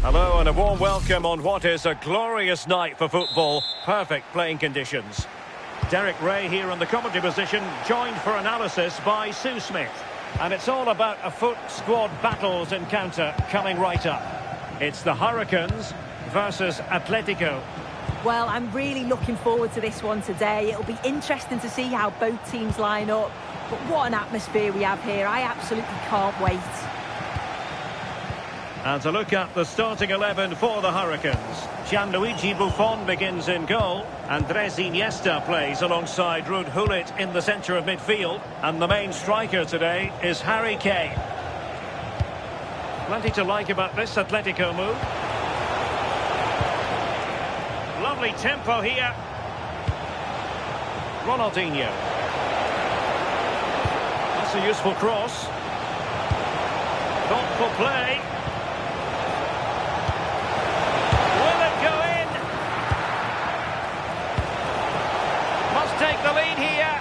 Hello and a warm welcome on what is a glorious night for football. Perfect playing conditions. Derek Ray here in the commentary position, joined for analysis by Sue Smith. And it's all about a foot squad battles encounter coming right up. It's the Hurricanes versus Atletico. Well, I'm really looking forward to this one today. It'll be interesting to see how both teams line up. But what an atmosphere we have here. I absolutely can't wait. And to look at the starting 11 for the Hurricanes. Gianluigi Buffon begins in goal. Andres Iniesta plays alongside Ruud Gullit in the centre of midfield. And the main striker today is Harry Kane. Plenty to like about this Atletico move. Lovely tempo here. Ronaldinho. That's a useful cross. Thoughtful play. Take the lead here.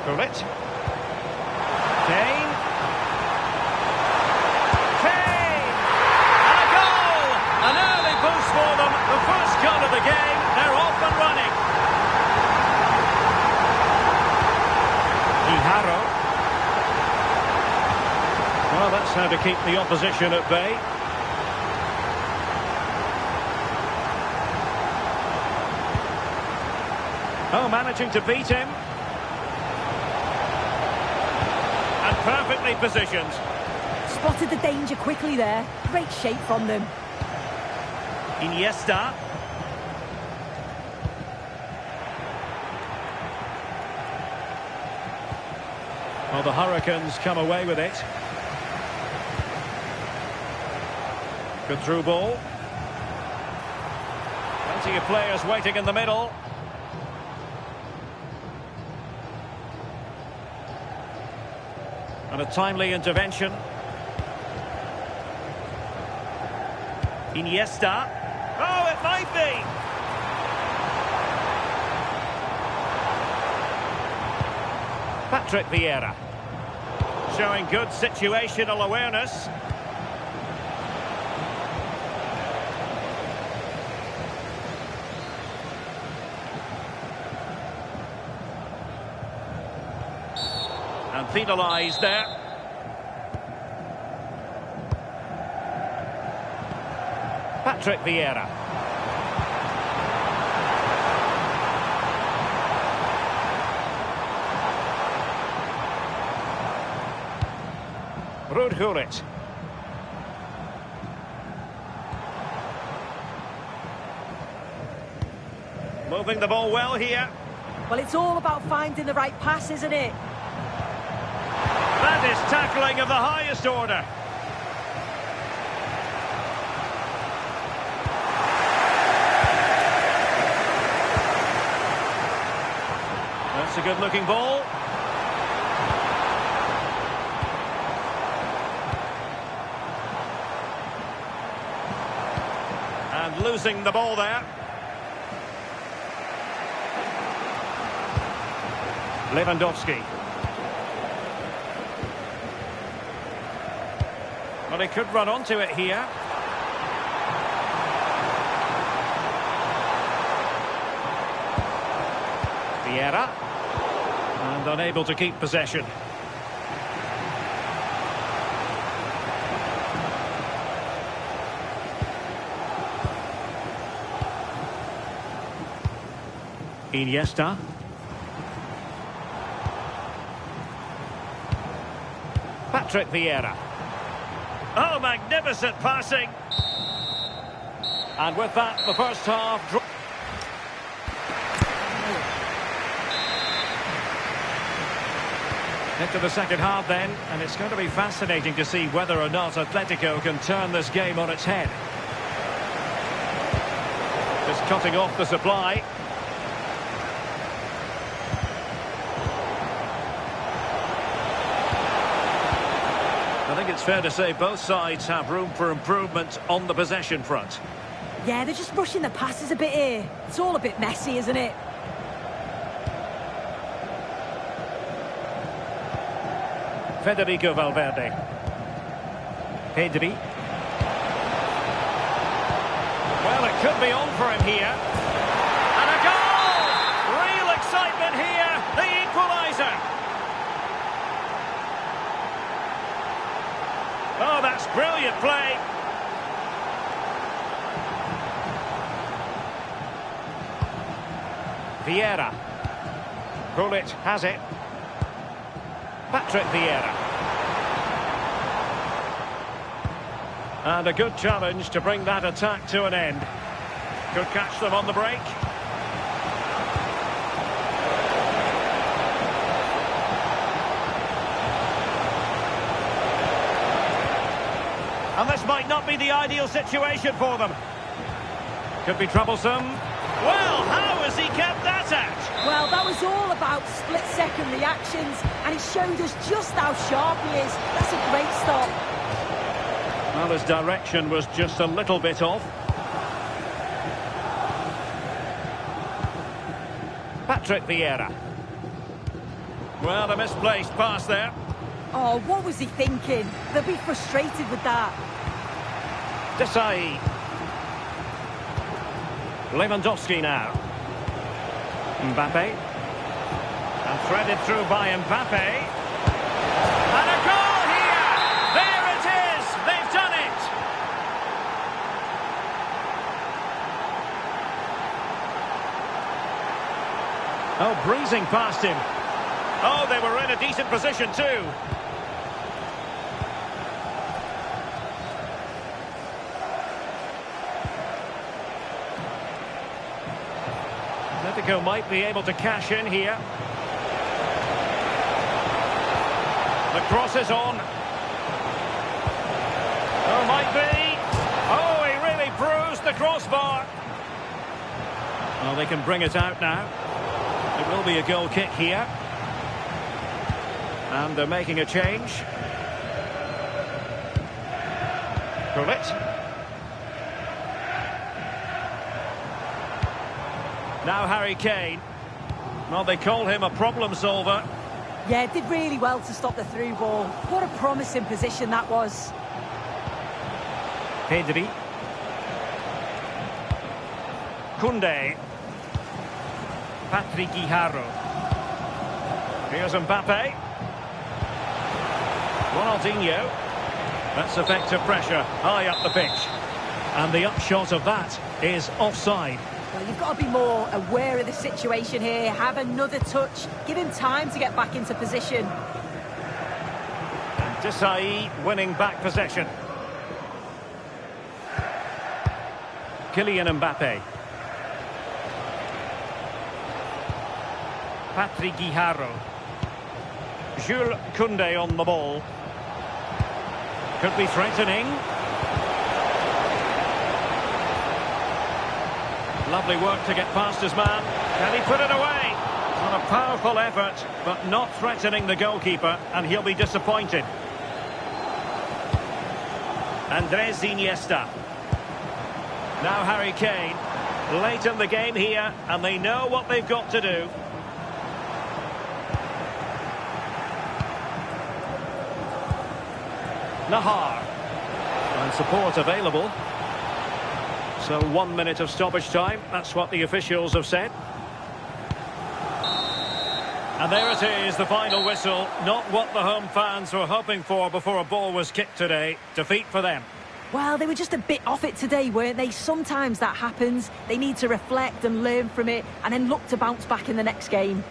Gullit. Kane. And a goal! An early boost for them. The first goal of the game. They're off and running. Hijaro. Well, that's how to keep the opposition at bay. Oh, managing to beat him. And perfectly positioned. Spotted the danger quickly there. Great shape from them. Iniesta. Well, the Hurricanes come away with it. Good through ball. Plenty of players waiting in the middle. And a timely intervention. Iniesta. Oh, it might be! Patrick Vieira. Showing good situational awareness. And penalised there. Patrick Vieira. Ruud Gullit. Moving the ball well here. Well, it's all about finding the right pass, isn't it? That is tackling of the highest order. That's a good-looking ball. And losing the ball there. Lewandowski. Well, he could run onto it here. Vieira. And unable to keep possession. Iniesta. Patrick Vieira. Oh, magnificent passing. And with that, the first half. Into the second half then, and it's going to be fascinating to see whether or not Atletico can turn this game on its head. Just cutting off the supply. I think it's fair to say both sides have room for improvement on the possession front. Yeah, they're just rushing the passes a bit here. It's all a bit messy, isn't it? Federico Valverde. Pedri. Well, it could be on for him here. And a goal! Real excitement here. The equaliser. Oh, that's brilliant play. Vieira. Gullit has it. Patrick Vieira. And a good challenge to bring that attack to an end. Could catch them on the break. And this might not be the ideal situation for them. Could be troublesome. Well, how has he kept that out? Well, that was all about split-second reactions, and he showed us just how sharp he is. That's a great stop. Well, his direction was just a little bit off. Patrick Vieira. Well, a misplaced pass there. Oh, what was he thinking? They'll be frustrated with that. Desai. Lewandowski now. Mbappe. And threaded through by Mbappe. And a goal here! There it is! They've done it! Oh, breezing past him. Oh, they were in a decent position too. Atletico might be able to cash in here. The cross is on. Oh, might be. Oh, he really bruised the crossbar. Well, they can bring it out now. It will be a goal kick here. And they're making a change. Gullit. Now Harry Kane. Well, they call him a problem solver. Yeah, did really well to stop the through ball. What a promising position that was. Pedri. Koundé. Patrick Guijarro. Here's Mbappe. Ronaldinho. That's effective pressure high up the pitch. And the upshot of that is offside. Well, you've got to be more aware of the situation here. Have another touch. Give him time to get back into position. And Desai winning back possession. Kylian Mbappe. Patrick Guijarro. Jules Koundé on the ball. Could be threatening. Lovely work to get past his man. Can he put it away? On a powerful effort, but not threatening the goalkeeper, and he'll be disappointed. Andres Iniesta. Now Harry Kane. Late in the game here, and they know what they've got to do. Nahar. And support available. So 1 minute of stoppage time. That's what the officials have said. And there it is, the final whistle. Not what the home fans were hoping for before a ball was kicked today. Defeat for them. Well, they were just a bit off it today, weren't they? Sometimes that happens. They need to reflect and learn from it and then look to bounce back in the next game.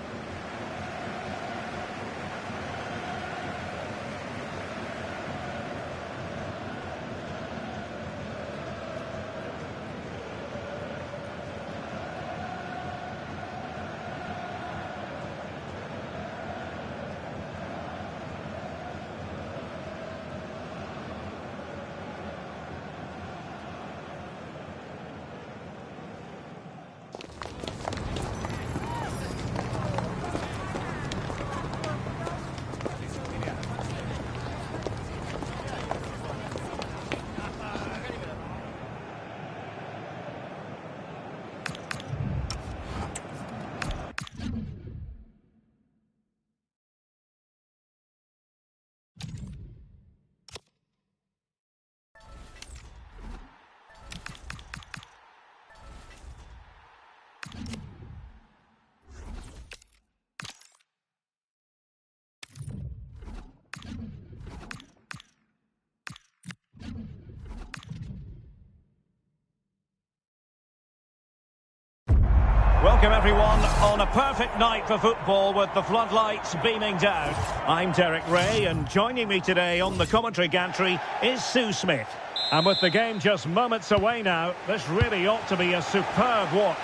Welcome everyone on a perfect night for football with the floodlights beaming down. I'm Derek Ray, and joining me today on the commentary gantry is Sue Smith. And with the game just moments away now, this really ought to be a superb watch.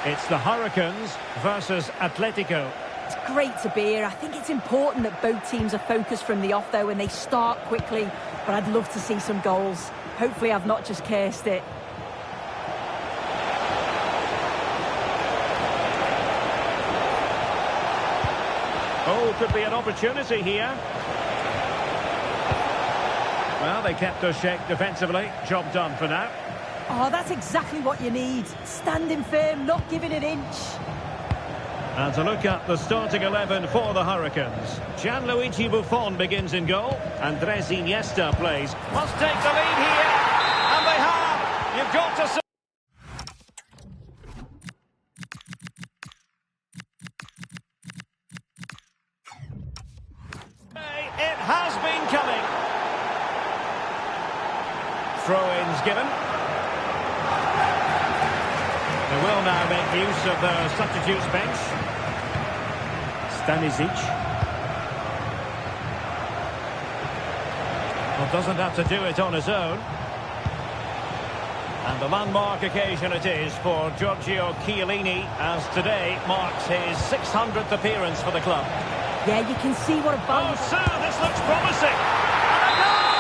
It's the Hurricanes versus Atletico. It's great to be here. I think it's important that both teams are focused from the off, though, and they start quickly. But I'd love to see some goals. Hopefully I've not just cursed it. Oh, could be an opportunity here. Well, they kept us shape defensively. Job done for now. Oh, that's exactly what you need. Standing firm, not giving an inch. And to look at the starting 11 for the Hurricanes. Gianluigi Buffon begins in goal. Andres Iniesta plays. Must take the lead here. And they have. You've got to say. It has been coming. Throw-ins given. They will now make use of the substitutes bench. Stanisic. Well, doesn't have to do it on his own. And the landmark occasion it is for Giorgio Chiellini, as today marks his 600th appearance for the club. Yeah, you can see what a Oh, Sue, this looks promising. And a goal!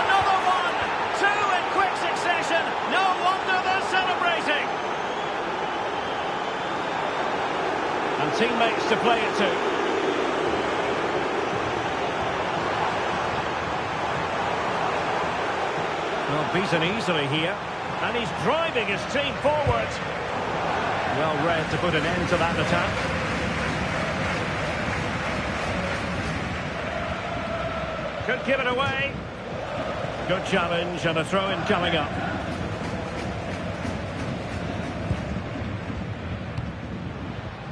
Another one! Two in quick succession. No wonder they're celebrating. And teammates to play it to. Well, beaten easily here. And he's driving his team forward. Well read to put an end to that attack. Could give it away. Good challenge and a throw-in coming up.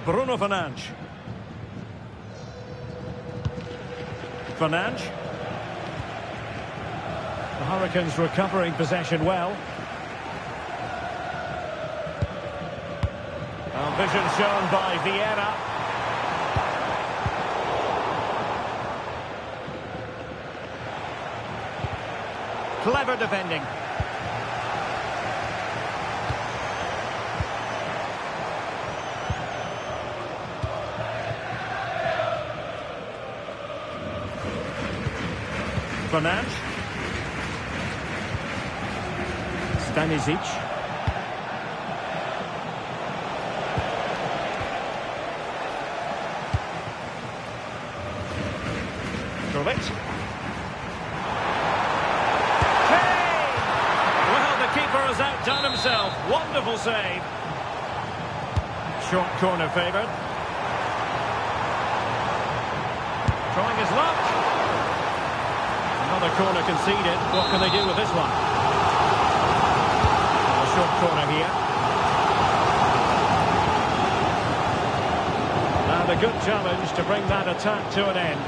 Bruno Fernandes. Fernandes. The Hurricanes recovering possession well. Vision shown by Vieira. Clever defending. Fernandes. Stanisic. Krolic. Has outdone himself. Wonderful save. Short corner favoured. Trying his luck. Another corner conceded. What can they do with this one? A short corner here. And a good challenge to bring that attack to an end.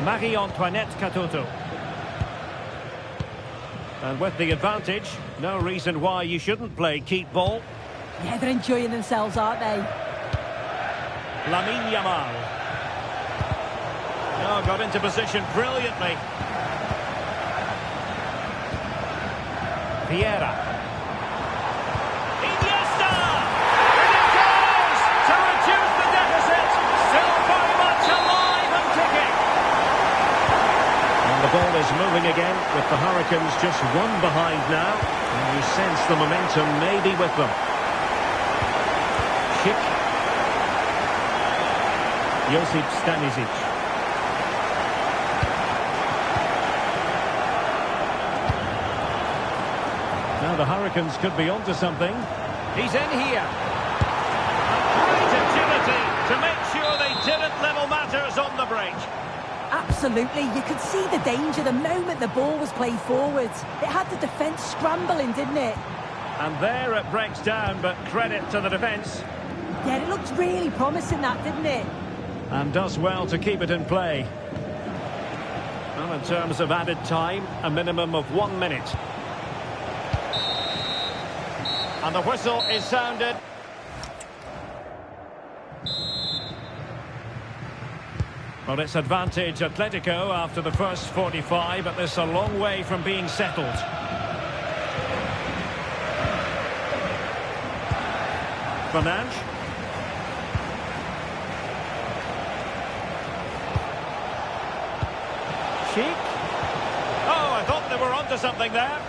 Marie-Antoinette Katoto. And with the advantage, no reason why you shouldn't play keep ball. Yeah, they're enjoying themselves, aren't they? Lamine Yamal. Oh, got into position brilliantly. Vieira. Iniesta! And it goes to reduce the deficit. Still very much alive and kicking. The ball is moving again with the Hurricanes just one behind now. And you sense the momentum may be with them. Schick. Josip Stanisic. Now the Hurricanes could be onto something. He's in here. And great agility to make sure they didn't level matters on the break. Absolutely, you could see the danger the moment the ball was played forward. It had the defence scrambling, didn't it? And there it breaks down, but credit to the defence. Yeah, it looked really promising, that, didn't it? And does well to keep it in play. Well, in terms of added time, a minimum of 1 minute. And the whistle is sounded. Well, it's advantage Atletico after the first 45, but this is a long way from being settled. Fernandes. Sheik. Oh, I thought they were onto something there.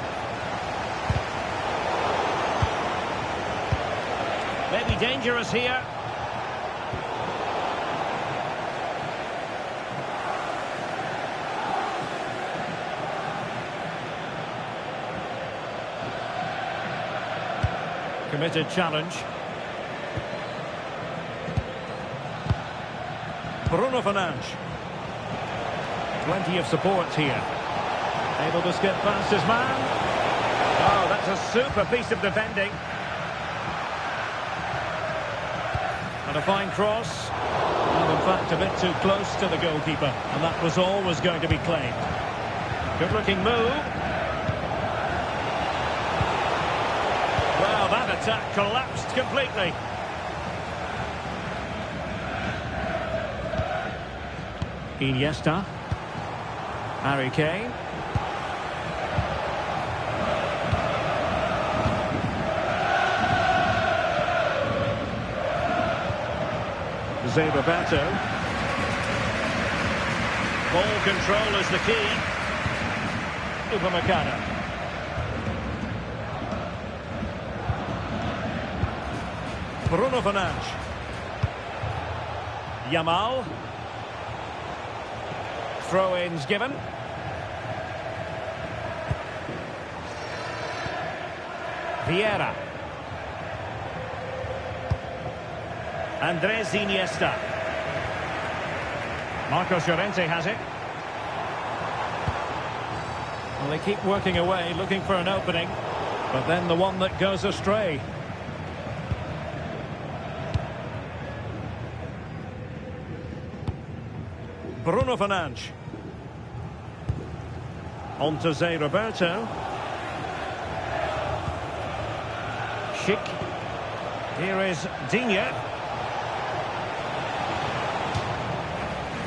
Maybe dangerous here. Committed challenge. Bruno Fernandes. Plenty of support here. Able to skip past his man. Oh, that's a super piece of defending. And a fine cross. And in fact, a bit too close to the goalkeeper. And that was always going to be claimed. Good looking move. Well, that attack collapsed completely. Iniesta. Harry Kane. Roberto. Ball control is the key. Upamecano. Bruno Fernandes. Yamal. Throw-ins given. Vieira. Andres Iniesta. Marcos Llorente has it. Well, they keep working away, looking for an opening. But then the one that goes astray. Bruno Fernandes. On to Zé Roberto. Sheik. Here is Digne.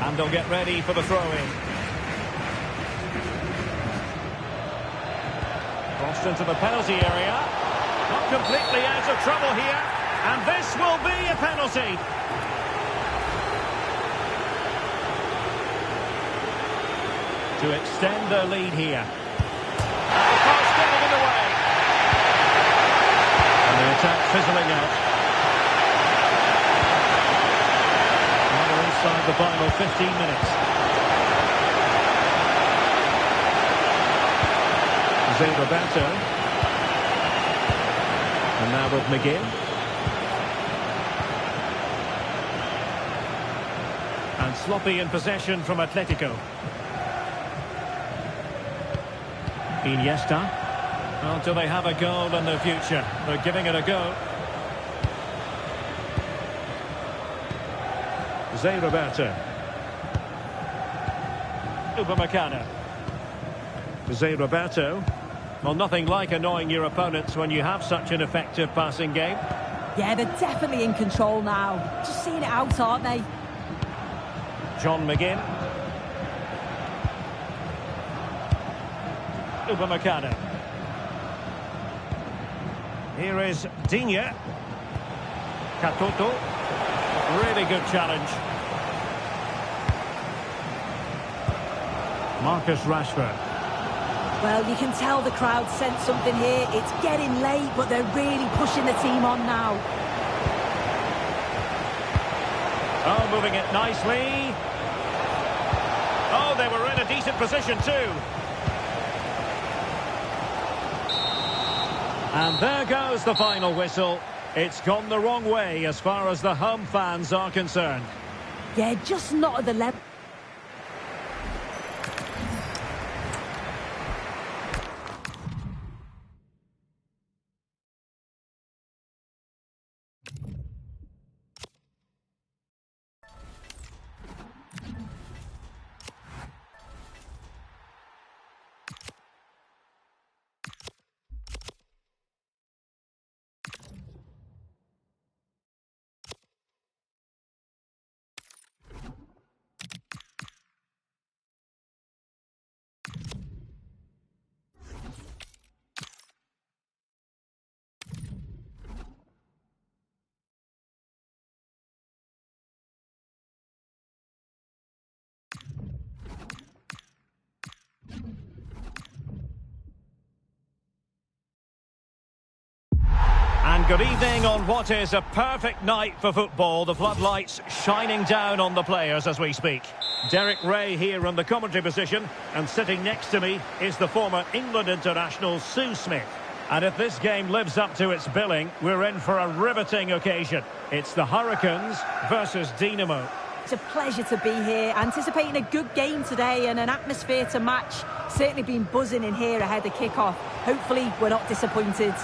And they'll get ready for the throw-in. Crossed into the penalty area. Not completely out of trouble here. And this will be a penalty. To extend their lead here. And the pass getting in the way. And the attack fizzling out. Inside the final 15 minutes. Zé Roberto. And now with McGinn. And sloppy in possession from Atletico. Iniesta. Well, do they have a goal in the future? They're giving it a go. Zé Roberto. Upamecano. Zé Roberto. Well, nothing like annoying your opponents when you have such an effective passing game. Yeah, they're definitely in control now. Just seeing it out, aren't they? John McGinn. Upamecano. Here is Digne. Katoto. Really good challenge. Marcus Rashford. Well, you can tell the crowd sense something here. It's getting late, but they're really pushing the team on now. Oh, moving it nicely. Oh, they were in a decent position too. And there goes the final whistle. It's gone the wrong way as far as the home fans are concerned. Yeah, just not at the level. And good evening on what is a perfect night for football. The floodlights shining down on the players as we speak. Derek Ray here in the commentary position, and sitting next to me is the former England international Sue Smith. And if this game lives up to its billing, we're in for a riveting occasion. It's the Hurricanes versus Dinamo. It's a pleasure to be here, anticipating a good game today and an atmosphere to match. Certainly been buzzing in here ahead of kick-off. Hopefully we're not disappointed.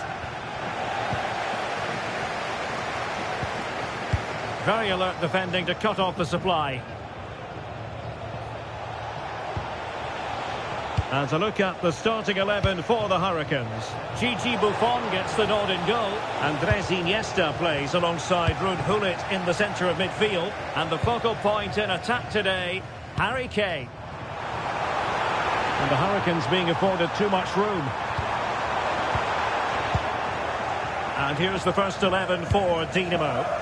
Very alert defending to cut off the supply. And a look at the starting 11 for the Hurricanes. Gigi Buffon gets the nod in goal. Andres Iniesta plays alongside Ruud Gullit in the centre of midfield. And the focal point in attack today, Harry Kane. And the Hurricanes being afforded too much room. And here's the first 11 for Dinamo.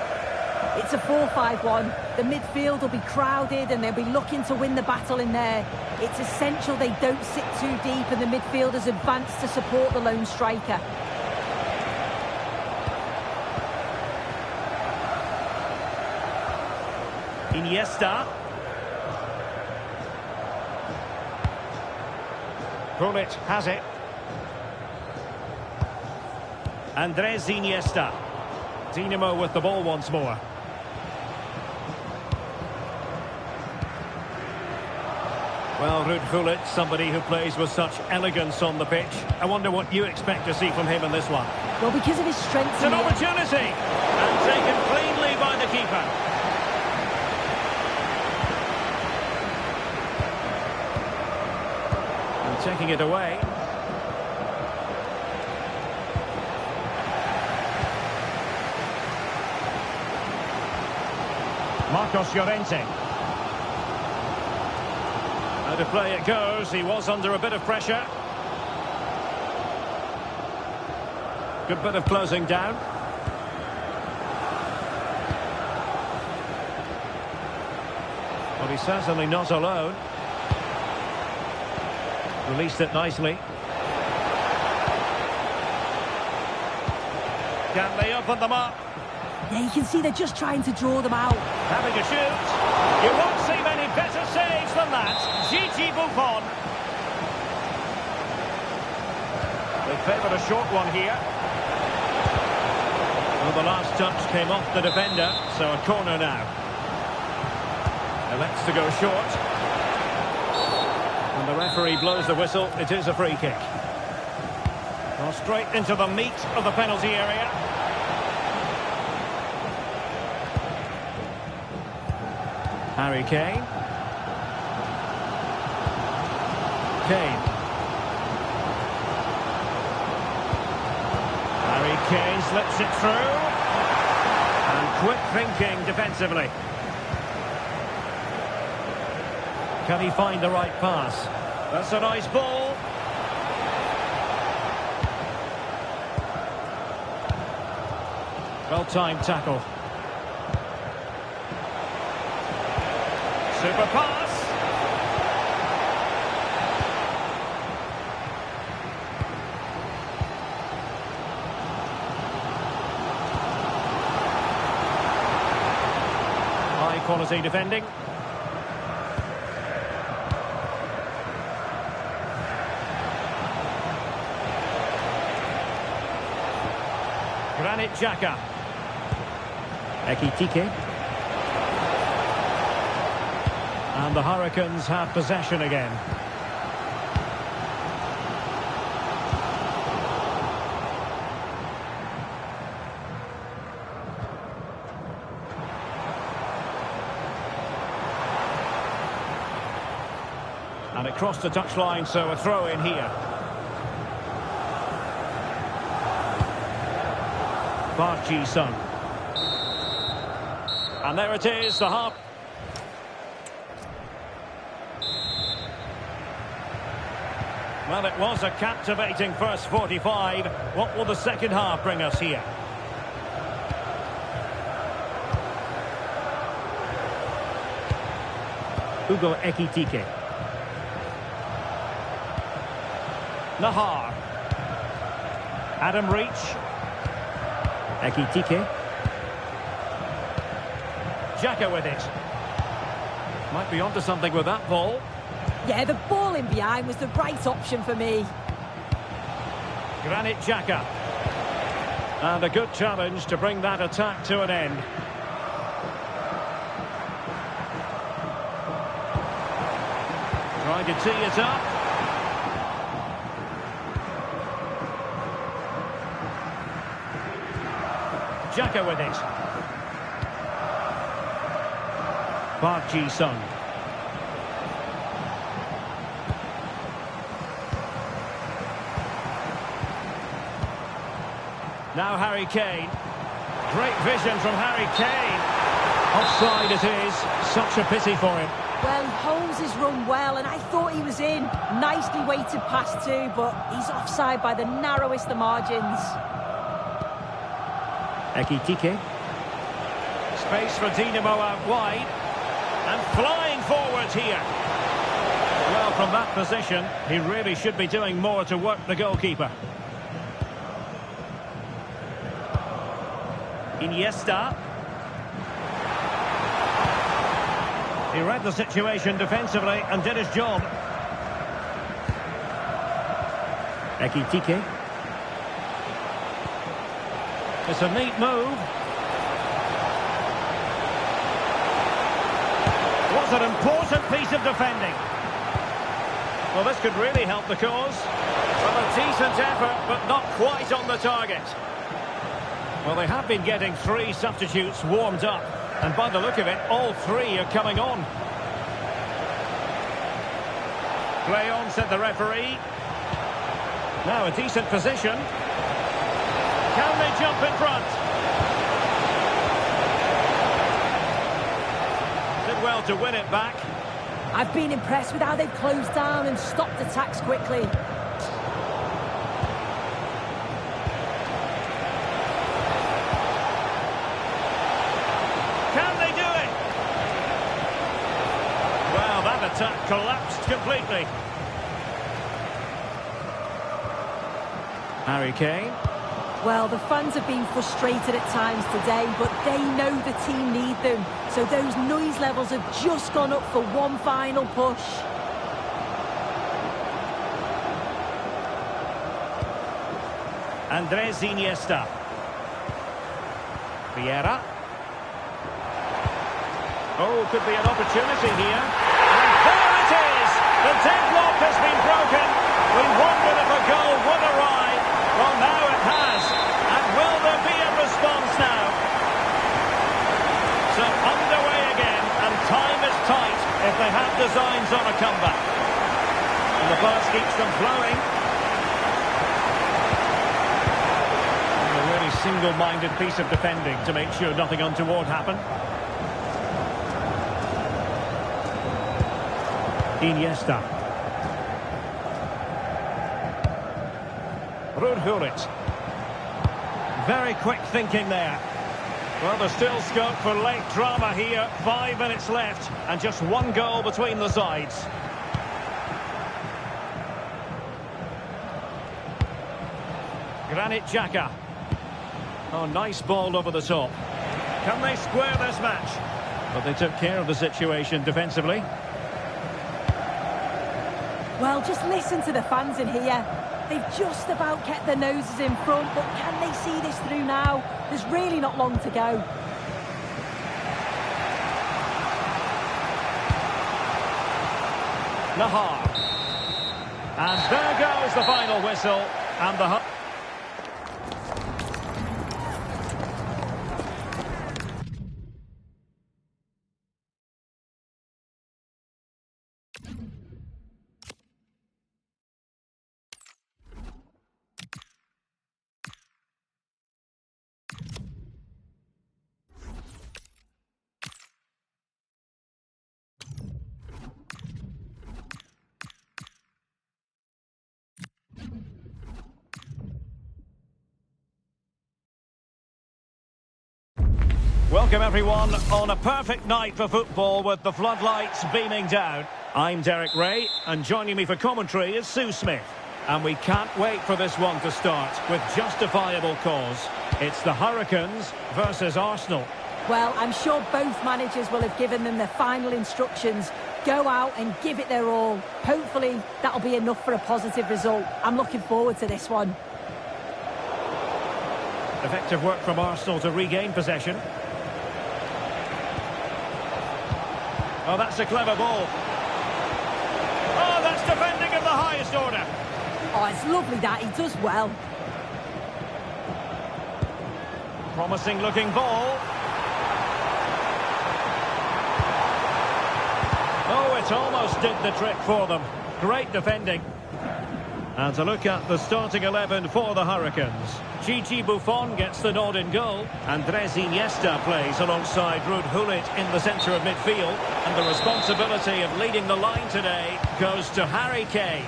It's a 4-5-1. The midfield will be crowded and they'll be looking to win the battle in there. It's essential they don't sit too deep and the midfielders advance to support the lone striker. Iniesta. Gullit has it. Andres Iniesta. Dinamo with the ball once more. Well, Ruud Gullit, somebody who plays with such elegance on the pitch. I wonder what you expect to see from him in this one. Well, because of his strength... It's an opportunity! And taken cleanly by the keeper. And taking it away. Marcos Llorente. Out of play it goes. He was under a bit of pressure. Good bit of closing down. Well, he's certainly not alone. Released it nicely. Can they open them up? Yeah, you can see they're just trying to draw them out. Having a shoot. You won't see many better saves than that. Gigi Buffon. They favoured a short one here. Well, the last touch came off the defender, so a corner now. Elects to go short. And the referee blows the whistle. It is a free kick. Well, straight into the meat of the penalty area. Harry Kane. Kane. Harry Kane slips it through. And quick thinking defensively. Can he find the right pass? That's a nice ball. Well-timed tackle. Super pass. High quality defending. Granit Xhaka. Ekitike. And the Hurricanes have possession again. And it crossed the touchline, so a throw in here. Park Ji-sung. And there it is, the half. Well, it was a captivating first 45. What will the second half bring us here? Ugo Ekitike. Nahar. Adam Reach. Ekitike. Xhaka with it. Might be onto something with that ball. Yeah, the ball in behind was the right option for me. Granit Xhaka. And a good challenge to bring that attack to an end. Trying to tee it up. Xhaka with it. Park Ji-sung. Now Harry Kane. Great vision from Harry Kane. Offside it is. Such a pity for him. Well, he holds his run well, and I thought he was in. Nicely weighted pass too, but he's offside by the narrowest of margins. Ekitike. Space for Dinamo out wide. And flying forward here. Well, from that position, he really should be doing more to work the goalkeeper. Iniesta. He read the situation defensively and did his job. Ekitike. It's a neat move. Was an important piece of defending. Well, this could really help the cause. Well, a decent effort, but not quite on the target. Well, they have been getting 3 substitutes warmed up. And by the look of it, all 3 are coming on. Play on, said the referee. Now a decent position. Can they jump in front? Did well to win it back. I've been impressed with how they've closed down and stopped attacks quickly. Can they do it? Well, that attack collapsed completely. Harry Kane. Well, the fans have been frustrated at times today, but they know the team need them. So those noise levels have just gone up for one final push. Andres Iniesta. Vieira. Oh, could be an opportunity here. And there it is! The deadlock has been broken. We wondered if a goal would arrive. Well, now it has. And will there be a response now? So underway again, and time is tight if they have designs on a comeback. And the pass keeps them flowing. And a really single-minded piece of defending to make sure nothing untoward happened. Iniesta. Rudhurit. Very quick thinking there. Well, there's still scope for late drama here. 5 minutes left and just 1 goal between the sides. Granit Xhaka. Oh, nice ball over the top. Can they square this match? But they took care of the situation defensively. Well, just listen to the fans in here. They've just about kept their noses in front, but can they see this through now? There's really not long to go. Nahar. And there goes the final whistle. And the... Welcome everyone on a perfect night for football with the floodlights beaming down. I'm Derek Ray and joining me for commentary is Sue Smith. And we can't wait for this one to start with justifiable cause. It's the Hurricanes versus Arsenal. Well, I'm sure both managers will have given them their final instructions. Go out and give it their all. Hopefully, that'll be enough for a positive result. I'm looking forward to this one. Effective work from Arsenal to regain possession. Oh, that's a clever ball. Oh, that's defending of the highest order. Oh, it's lovely that. He does well. Promising looking ball. Oh, it almost did the trick for them. Great defending. And to look at the starting 11 for the Hurricanes. Gigi Buffon gets the nod in goal. Andres Iniesta plays alongside Ruud Gullit in the centre of midfield. And the responsibility of leading the line today goes to Harry Kane.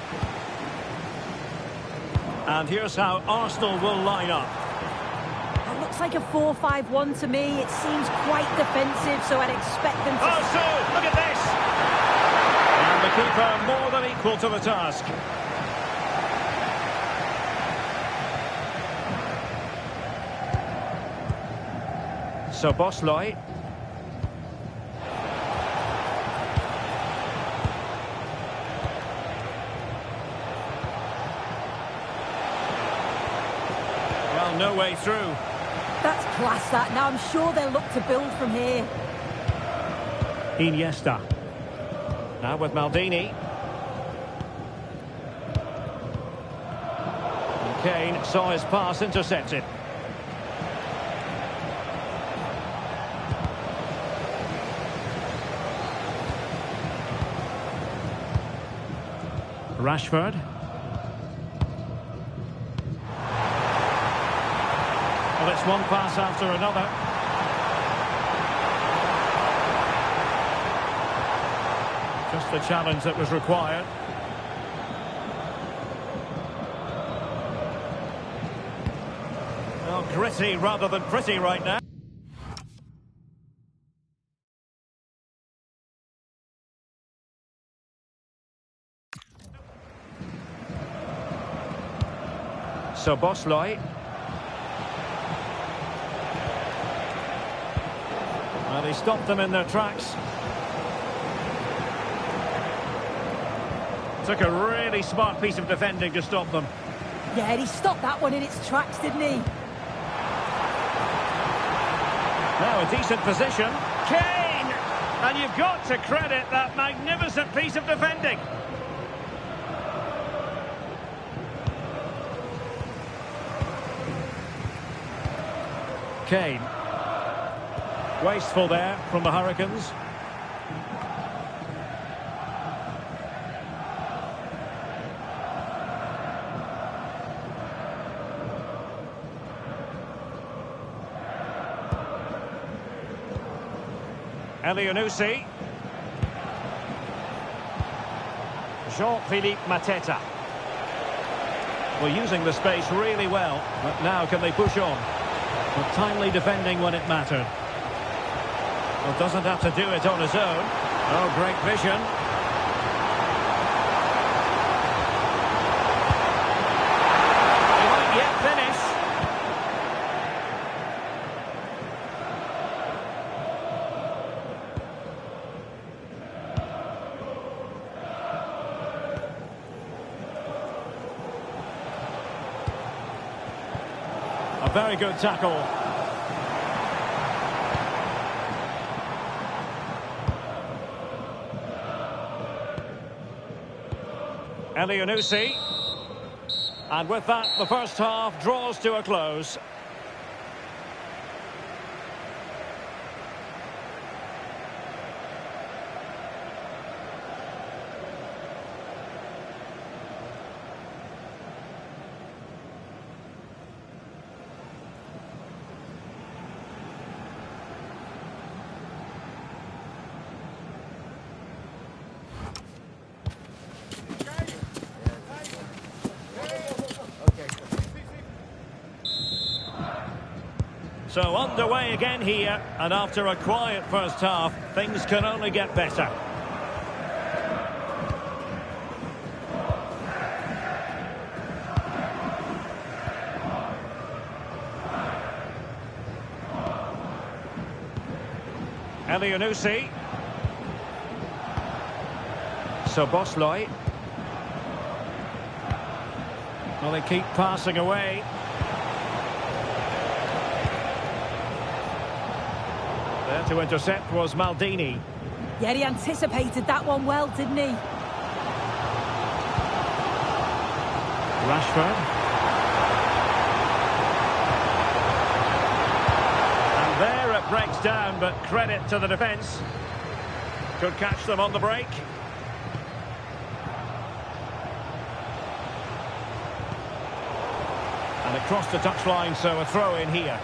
And here's how Arsenal will line up. It looks like a 4-5-1 to me. It seems quite defensive, so I'd expect them to... Oh, so, look at this! And the keeper more than equal to the task. So Bosley. Well, no way through. That's class, that. Now I'm sure they'll look to build from here. Iniesta. Now with Maldini. And Kane saw his pass intercepted. Rashford. Well, it's one pass after another. Just the challenge that was required. Well, gritty rather than pretty right now. So Bosley. Well, he stopped them in their tracks. Took a really smart piece of defending to stop them. Yeah, he stopped that one in its tracks, didn't he? Now a decent position. Kane! And you've got to credit that magnificent piece of defending. Kane. Wasteful there from the Hurricanes. Elyounoussi. Jean-Philippe Mateta. Well, using the space really well, but now can they push on? But timely defending when it mattered. Well, doesn't have to do it on his own. Oh, great vision. He might yet finish. A very good tackle. Elyounoussi. And with that, the first half draws to a close. So underway again here, and after a quiet first half, things can only get better. Elianusi. Sobosloy. Well, they keep passing away. There to intercept was Maldini. Yeah, he anticipated that one well, didn't he? Rashford. And there it breaks down, but credit to the defence. Could catch them on the break. And across the touchline, so a throw in here.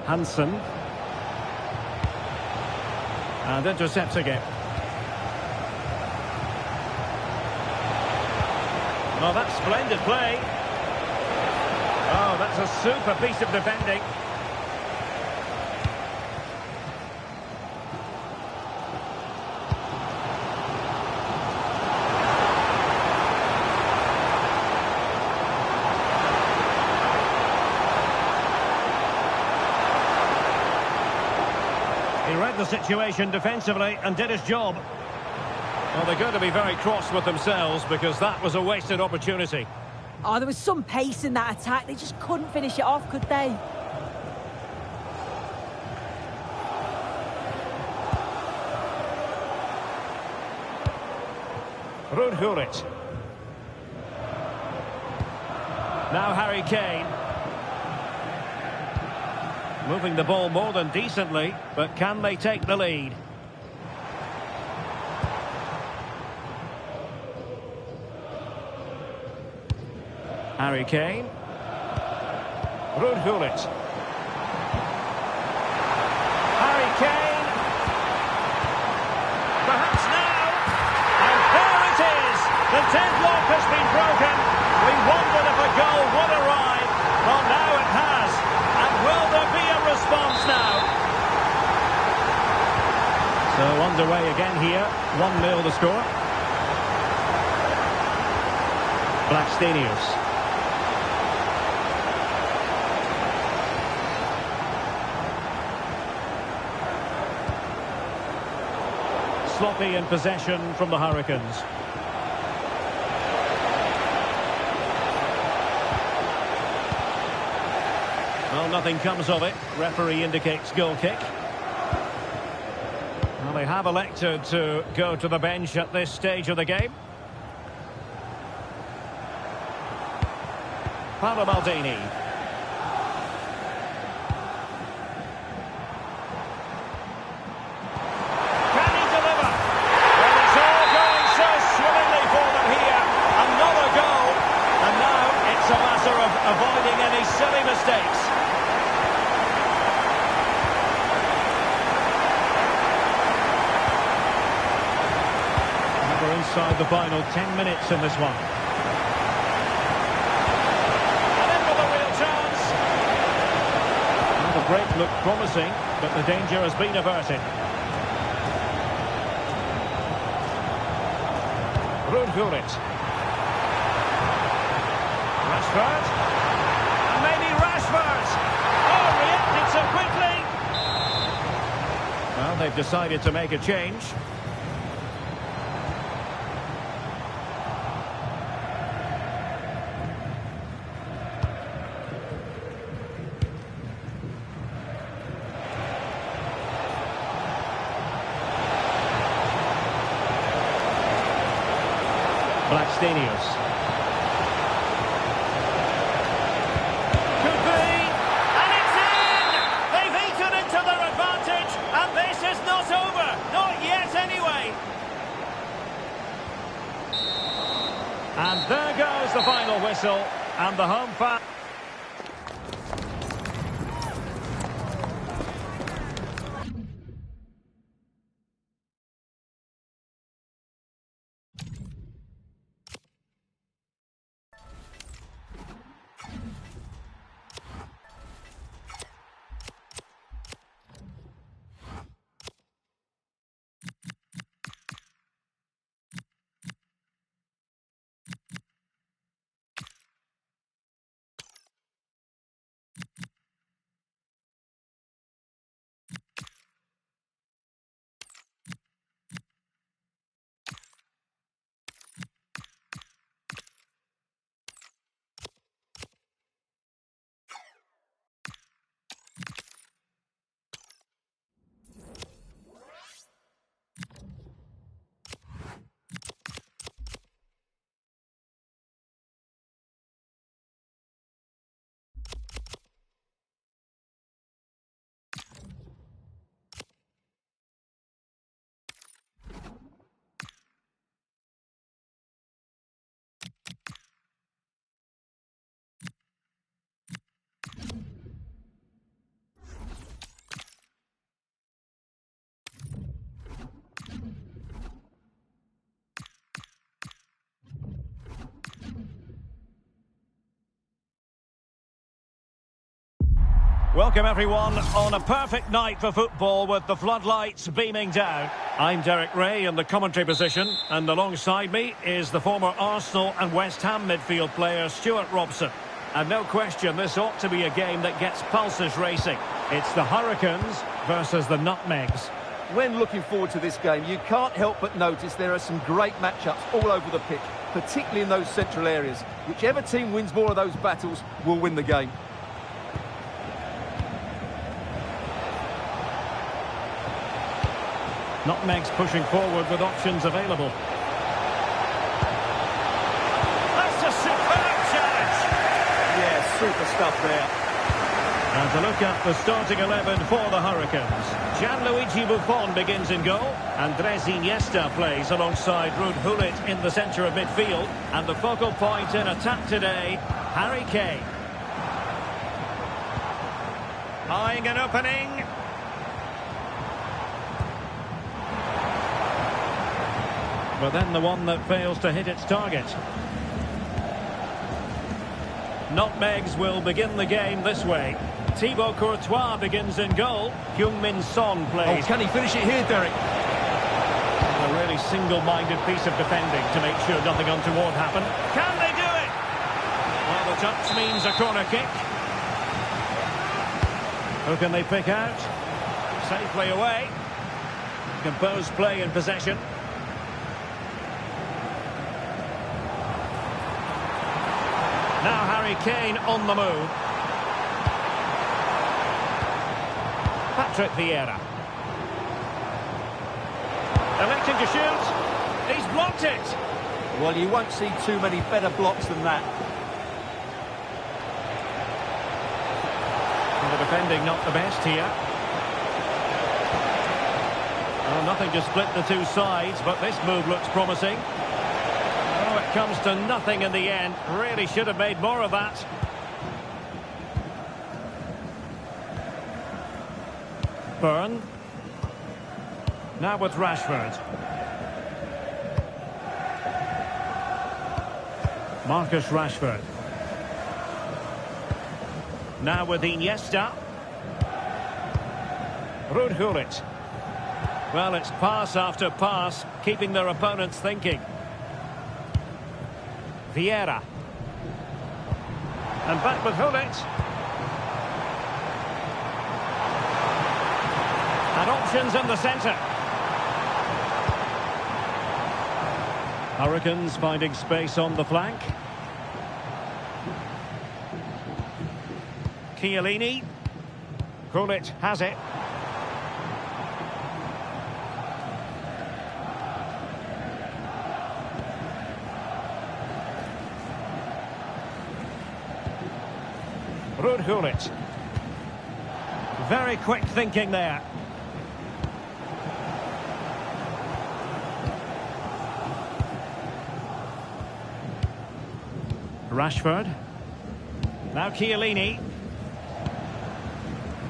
Hansen. And intercepts again. Oh, that's splendid play. Oh, that's a super piece of defending. He read the situation defensively and did his job. Well, they're going to be very cross with themselves because that was a wasted opportunity. Oh, there was some pace in that attack. They just couldn't finish it off, could they? Rudhurit. Now Harry Kane. Moving the ball more than decently, but can they take the lead? Harry Kane. Rudhurit. Harry Kane. Perhaps now. And there it is. The deadlock has been broken. We wondered if a goal would arrive. Well, now it has. And will there be a response now? So underway again here. 1-0 the score. Blackstenius. Sloppy in possession from the Hurricanes. Well, nothing comes of it. Referee indicates goal kick. Well, they have elected to go to the bench at this stage of the game. Paolo Maldini. Avoiding any silly mistakes. And we're inside the final 10 minutes in this one. And in with a real chance. Well, the break looked promising, but the danger has been averted. Rudhurit. Rashford. And maybe Rashford. Oh, reacted so quickly. Well, they've decided to make a change. Blackstenius. And there goes the final whistle, and the home fan. Welcome everyone on a perfect night for football with the floodlights beaming down. I'm Derek Ray in the commentary position, and alongside me is the former Arsenal and West Ham midfield player Stuart Robson. And no question, this ought to be a game that gets pulses racing. It's the Hurricanes versus the Nutmegs. When looking forward to this game, you can't help but notice there are some great matchups all over the pitch, particularly in those central areas. Whichever team wins more of those battles will win the game. Nutmegs pushing forward with options available. That's a superb challenge! Yeah, super stuff there. And to look at the starting 11 for the Hurricanes. Gianluigi Buffon begins in goal. Andres Iniesta plays alongside Ruud Gullit in the centre of midfield. And the focal point in attack today, Harry Kane. Eyeing an opening. But then the one that fails to hit its target. Nutmegs will begin the game this way. Thibaut Courtois begins in goal. Heung-min Son plays. Oh, can he finish it here, Derek? A really single-minded piece of defending to make sure nothing untoward happened. Can they do it? Well, the touch means a corner kick. Who can they pick out? Safely away. Composed play in possession. Now Harry Kane on the move. Patrick Vieira. Electing to shoot. He's blocked it. Well, you won't see too many better blocks than that. And the defending not the best here. Well, nothing to split the two sides, but this move looks promising. Oh, it comes to nothing in the end. Really should have made more of that. Byrne. Now with Rashford. Marcus Rashford. Now with Iniesta. Ruud Gullit. Well, it's pass after pass, keeping their opponents thinking. Vieira. And back with Gullit. And options in the centre. Hurricanes finding space on the flank. Chiellini. Gullit has it. Ruud Gullit. Very quick thinking there. Rashford. Now Chiellini.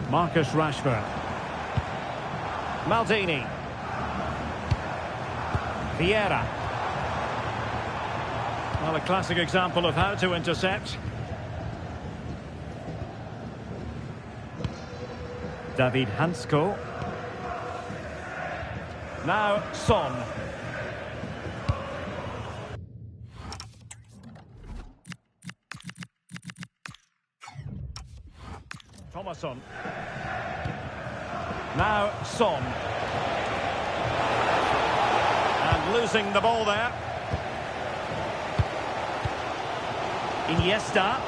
Marcus Rashford. Maldini. Vieira. Well, a classic example of how to intercept. David Hansko. Now Son. Thomasson. Now Son. And losing the ball there. Iniesta.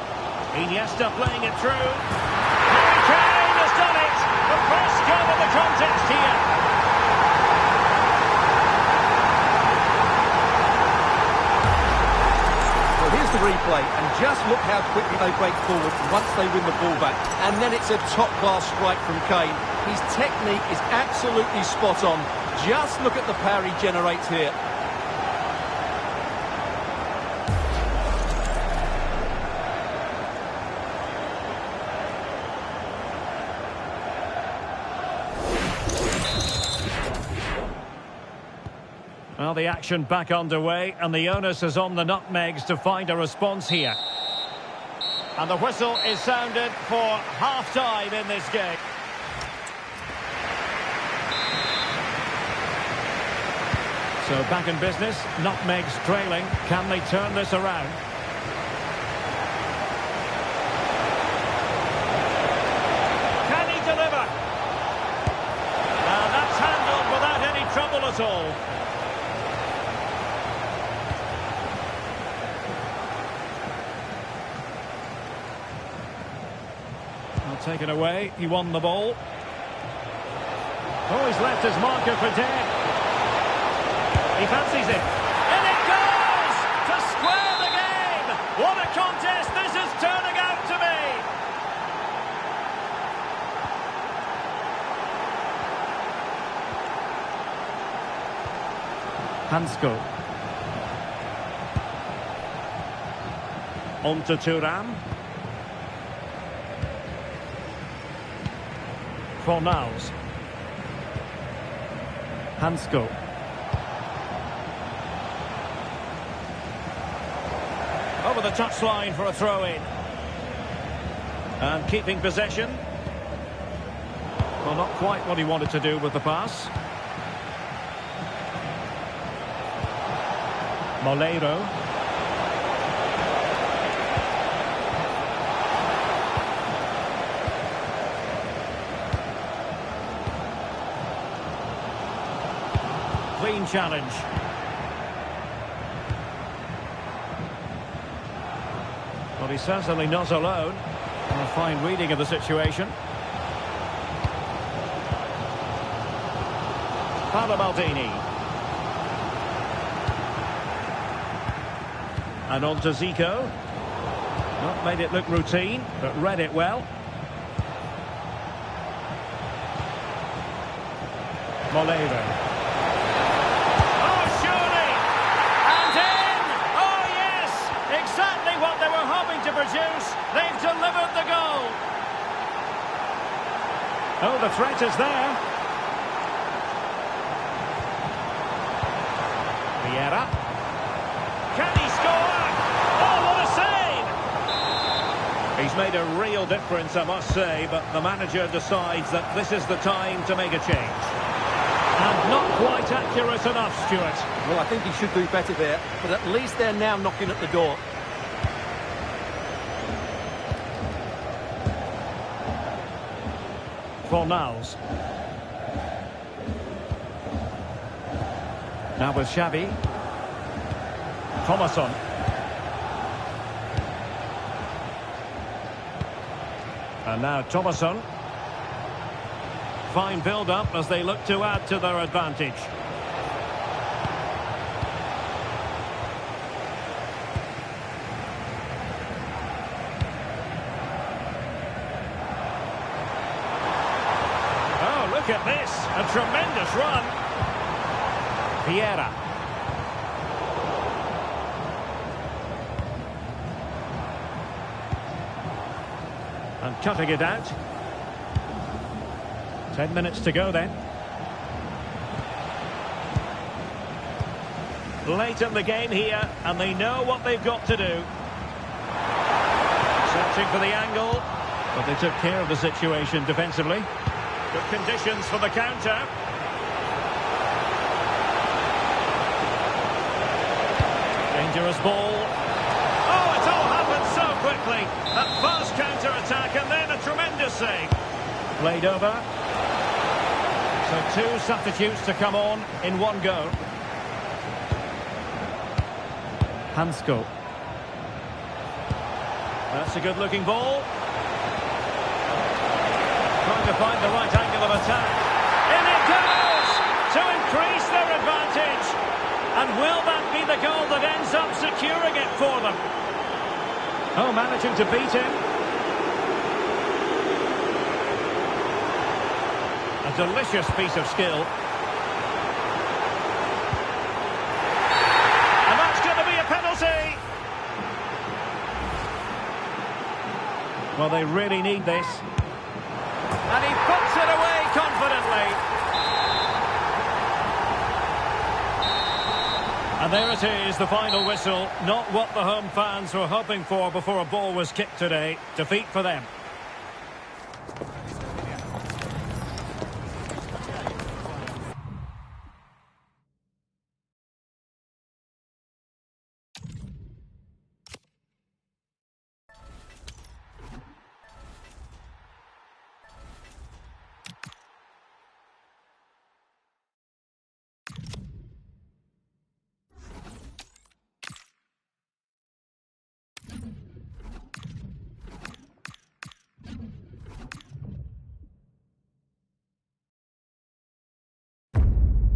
Iniesta playing it through. Harry Kane has done it. The first goal of the contest here. Well, here's the replay, and just look how quickly they break forward once they win the ball back. And then it's a top-class strike from Kane. His technique is absolutely spot on. Just look at the power he generates here. Well, the action back underway, and the onus is on the Nutmegs to find a response here. And the whistle is sounded for half-time in this game. So back in business, nutmegs trailing. Can they turn this around? Can he deliver? Now that's handled without any trouble at all. Well, taken away, he won the ball. Oh, he's left his marker for dead. He fancies it. And it goes to square the game. What a contest this is turning out to be. Hansko. On to Thuram. Fornals. Hansko. Over the touchline for a throw-in. And keeping possession. Well, not quite what he wanted to do with the pass. Moleiro. Clean challenge. But he's certainly not alone. A fine reading of the situation. Paolo Maldini. And on to Zico. Not made it look routine, but read it well. Moleiro. Oh, surely! And in! Oh, yes! Exactly what they were hoping to produce. They've delivered the goal. Oh, the threat is there. Vieira. Can he score? Oh, what a save! He's made a real difference, I must say, but the manager decides that this is the time to make a change. And not quite accurate enough, Stuart. Well, I think he should do better there, but at least they're now knocking at the door. Fornals. Now with Xavi. Thomasson. And now Thomasson. Fine build-up as they look to add to their advantage. Oh, look at this. A tremendous run. Vieira. And cutting it out. 10 minutes to go then. Late in the game here, and they know what they've got to do. Searching for the angle, but they took care of the situation defensively. Good conditions for the counter. Dangerous ball. Oh, it all happened so quickly. That fast counter-attack and then a tremendous save. Played over. So two substitutes to come on in one go. Hansko. That's a good-looking ball. Trying to find the right angle of attack. In it goes! To increase their advantage. And will that be the goal that ends up securing it for them? Oh, managing to beat him. A delicious piece of skill. And that's going to be a penalty. Well, they really need this. And he puts it away confidently. And And there it is, the final whistle. Not what the home fans were hoping for before a ball was kicked today. Defeat for them.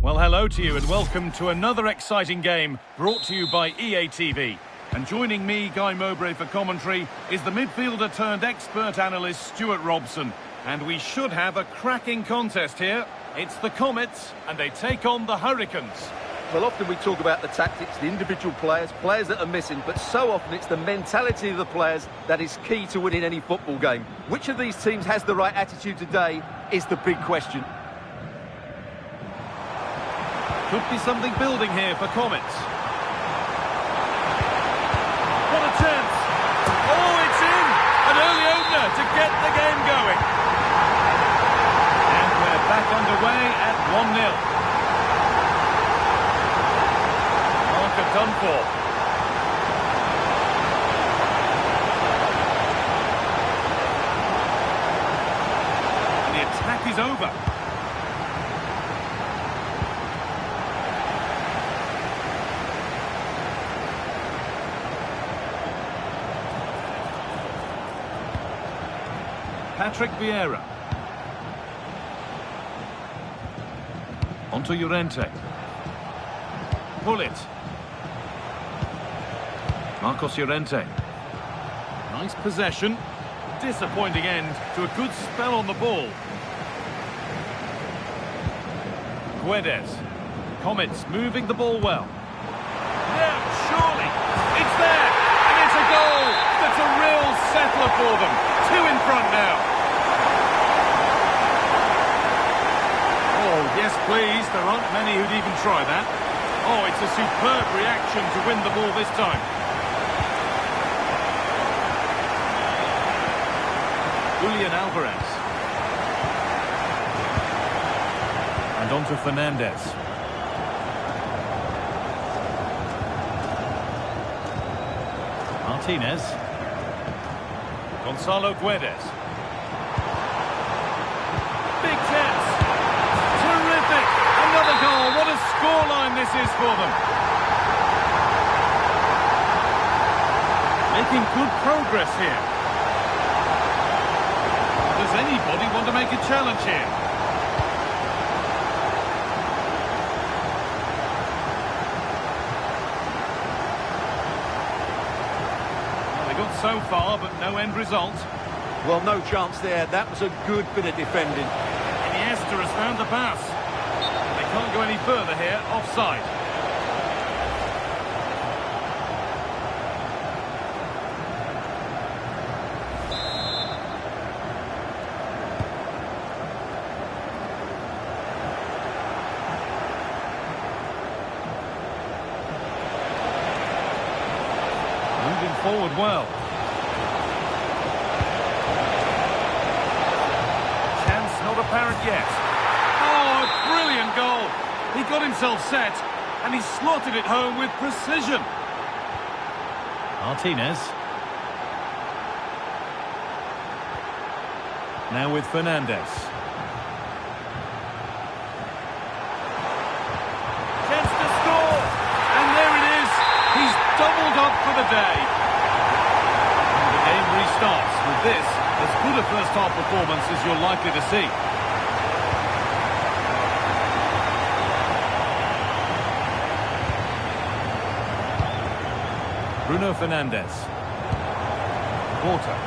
Well, hello to you and welcome to another exciting game brought to you by EA TV. And joining me, Guy Mowbray, for commentary is the midfielder turned expert analyst Stuart Robson. And we should have a cracking contest here. It's the Comets and they take on the Hurricanes. Well, often we talk about the tactics, the individual players that are missing, but so often it's the mentality of the players that is key to winning any football game. Which of these teams has the right attitude today is the big question. Could be something building here for Comets. What a chance! Oh, it's in! An early opener to get the game going. And we're back underway at 1-0. Marker done for. The attack is over. Patrick Vieira. Onto Llorente. Pull it. Marcos Llorente. Nice possession. Disappointing end to a good spell on the ball. Guedes. Comets moving the ball well. Yeah, surely. It's there. And it's a goal. That's a real settler for them. 2 in front now. Oh, yes, please. There aren't many who'd even try that. Oh, it's a superb reaction to win the ball this time. Julian Alvarez. And on to Fernandez. Martinez. Gonzalo Guedes. Big chance. Terrific. Another goal. What a scoreline this is for them. Making good progress here. Does anybody want to make a challenge here? So far, but no end result. Well, no chance there. That was a good bit of defending. Iniesta has found the pass. They can't go any further here. Offside. Moving forward well. Apparent yet. Oh, a brilliant goal. He got himself set and he slotted it home with precision. Martinez. Now with Fernandez. Chance to score. And there it is. He's doubled up for the day. And the game restarts with this. As good a first-half performance as you're likely to see. Bruno Fernandes. Porter.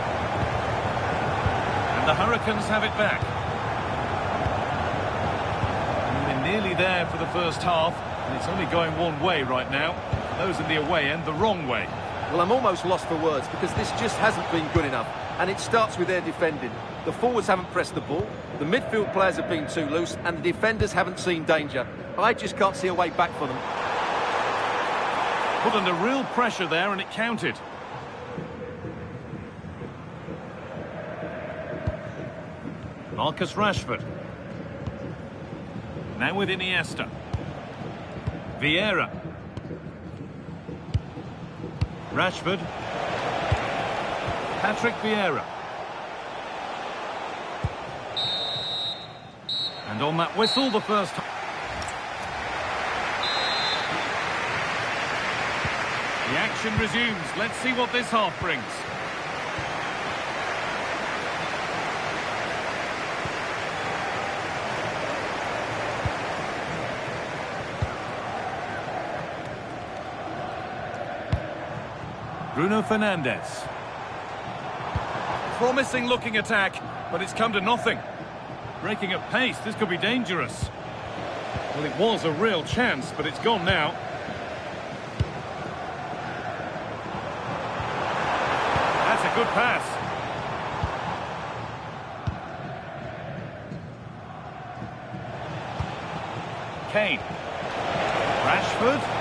And the Hurricanes have it back. And they're nearly there for the first half, and it's only going one way right now. Those in the away end, the wrong way. Well, I'm almost lost for words because this just hasn't been good enough. And it starts with their defending. The forwards haven't pressed the ball, the midfield players have been too loose, and the defenders haven't seen danger. I just can't see a way back for them. Put under real pressure there and it counted. Marcus Rashford. Now with Iniesta. Vieira. Rashford. Patrick Vieira. And on that whistle, the first time. The action resumes. Let's see what this half brings. Bruno Fernandes. Promising looking attack, but it's come to nothing. Breaking at pace, this could be dangerous. Well, it was a real chance, but it's gone now. That's a good pass. Kane. Rashford.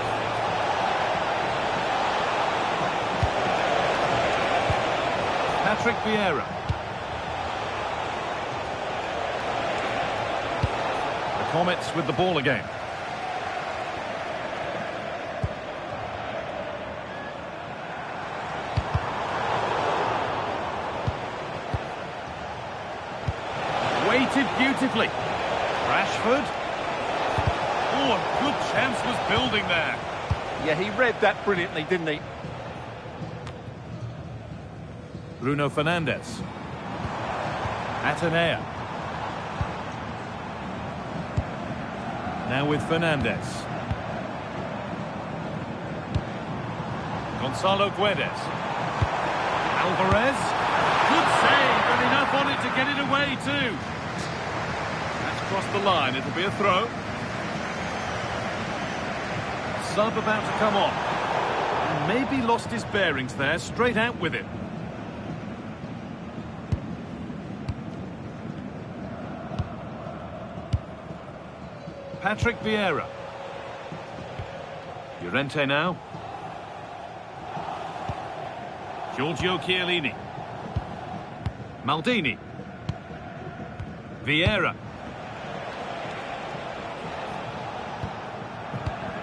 Patrick Vieira. The Comets with the ball again. Weighted beautifully. Rashford. Oh, a good chance was building there. Yeah, he read that brilliantly, didn't he? Bruno Fernandes. Atenea. Now with Fernandes. Gonzalo Guedes. Alvarez. Good save, and enough on it to get it away too. That's crossed the line. It'll be a throw. Sub about to come on. And maybe lost his bearings there. Straight out with it. Patrick Vieira. Llorente now. Giorgio Chiellini. Maldini. Vieira.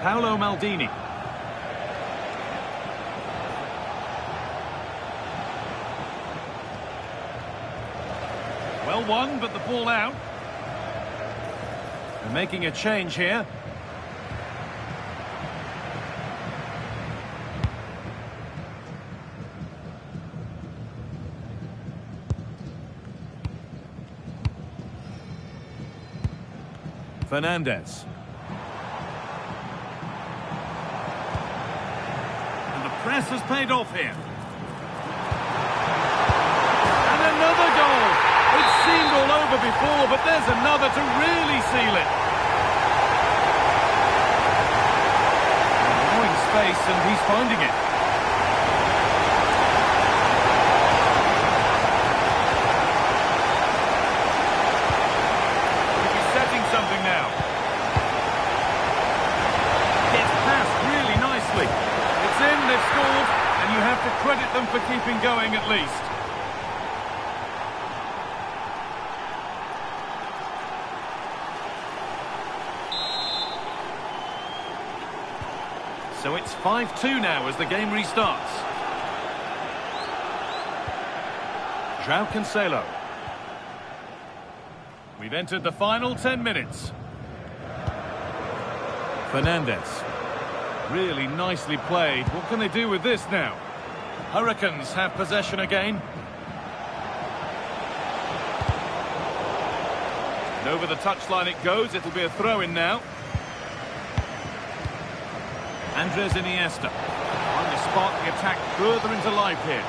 Paolo Maldini. Well won, but the ball out. They're making a change here. Fernandes. And the press has paid off here. And another goal! It seemed all over before, but there's another to really seal it. Allowing space, and he's finding it. He's setting something now. It's passed really nicely. It's in, they've scored, and you have to credit them for keeping going at least. So it's 5-2 now as the game restarts. João Cancelo. We've entered the final 10 minutes. Fernandes. Really nicely played. What can they do with this now? Hurricanes have possession again. And over the touchline it goes. It'll be a throw-in now. Andres Iniesta trying to spark the attack further into life here.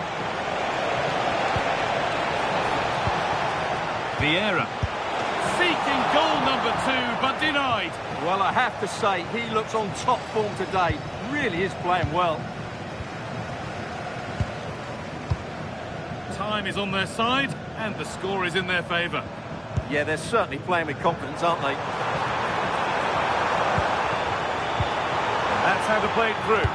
Vieira seeking goal number 2 but denied. Well, I have to say, he looks on top form today. Really is playing well. Time is on their side and the score is in their favour. Yeah, they're certainly playing with confidence, aren't they? That's how to play it through.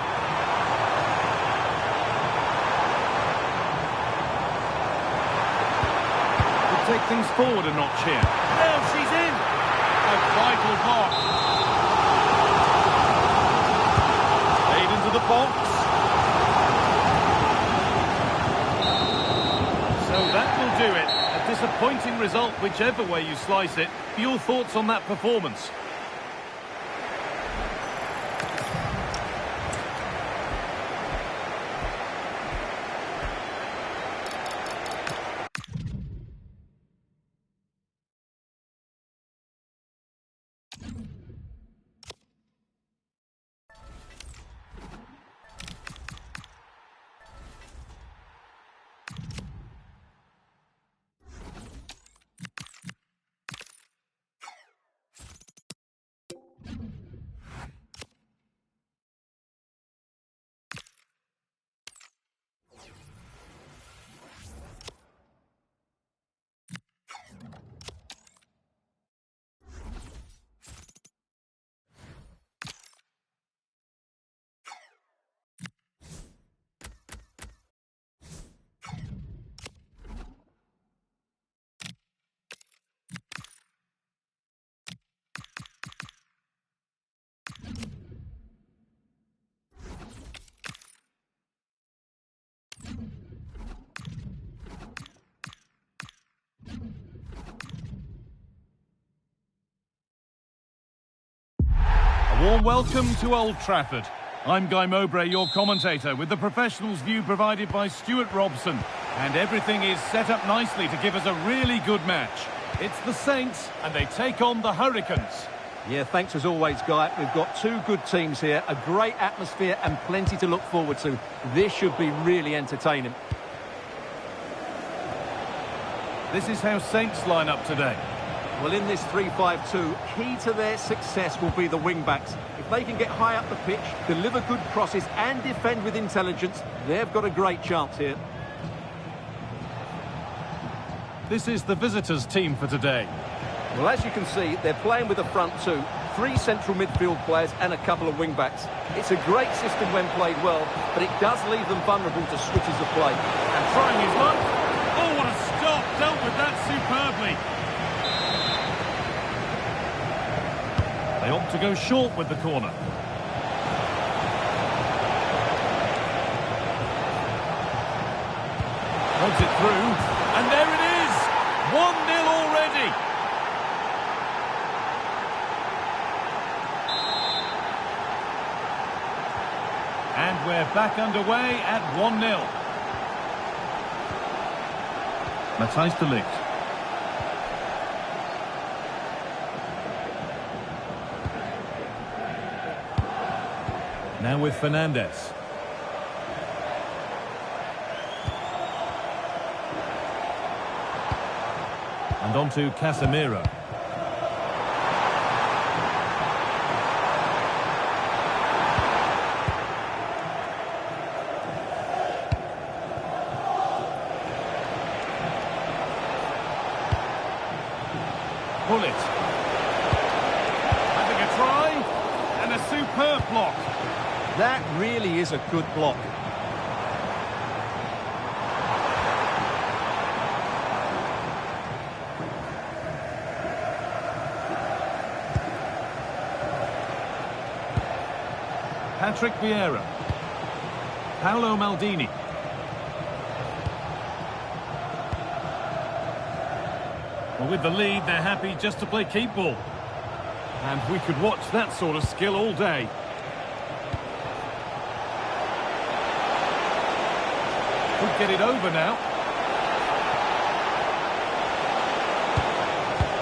take things forward a notch here. Now she's in! A vital block. Played into the box. So that will do it. A disappointing result, whichever way you slice it. Your thoughts on that performance? Warm welcome to Old Trafford. I'm Guy Mowbray, your commentator, with the professionals' view provided by Stuart Robson. And everything is set up nicely to give us a really good match. It's the Saints, and they take on the Hurricanes. Yeah, thanks as always, Guy. We've got two good teams here, a great atmosphere and plenty to look forward to. This should be really entertaining. This is how Saints line up today. Well, in this 3-5-2, key to their success will be the wing-backs. If they can get high up the pitch, deliver good crosses and defend with intelligence, they've got a great chance here. This is the visitors' team for today. Well, as you can see, they're playing with a front two, 3 central midfield players and a couple of wing-backs. It's a great system when played well, but it does leave them vulnerable to switches of play. And trying his luck. Oh, what a stop! Dealt with that superbly. They opt to go short with the corner. Holds it through, and there it is! 1-0 already! And we're back underway at 1-0. Matthijs de Ligt. Now with Fernandes. And on to Casemiro. Pull it. Having a try. And a superb block. That really is a good block. Patrick Vieira. Paolo Maldini. Well, with the lead, they're happy just to play keep ball. And we could watch that sort of skill all day. Could get it over now.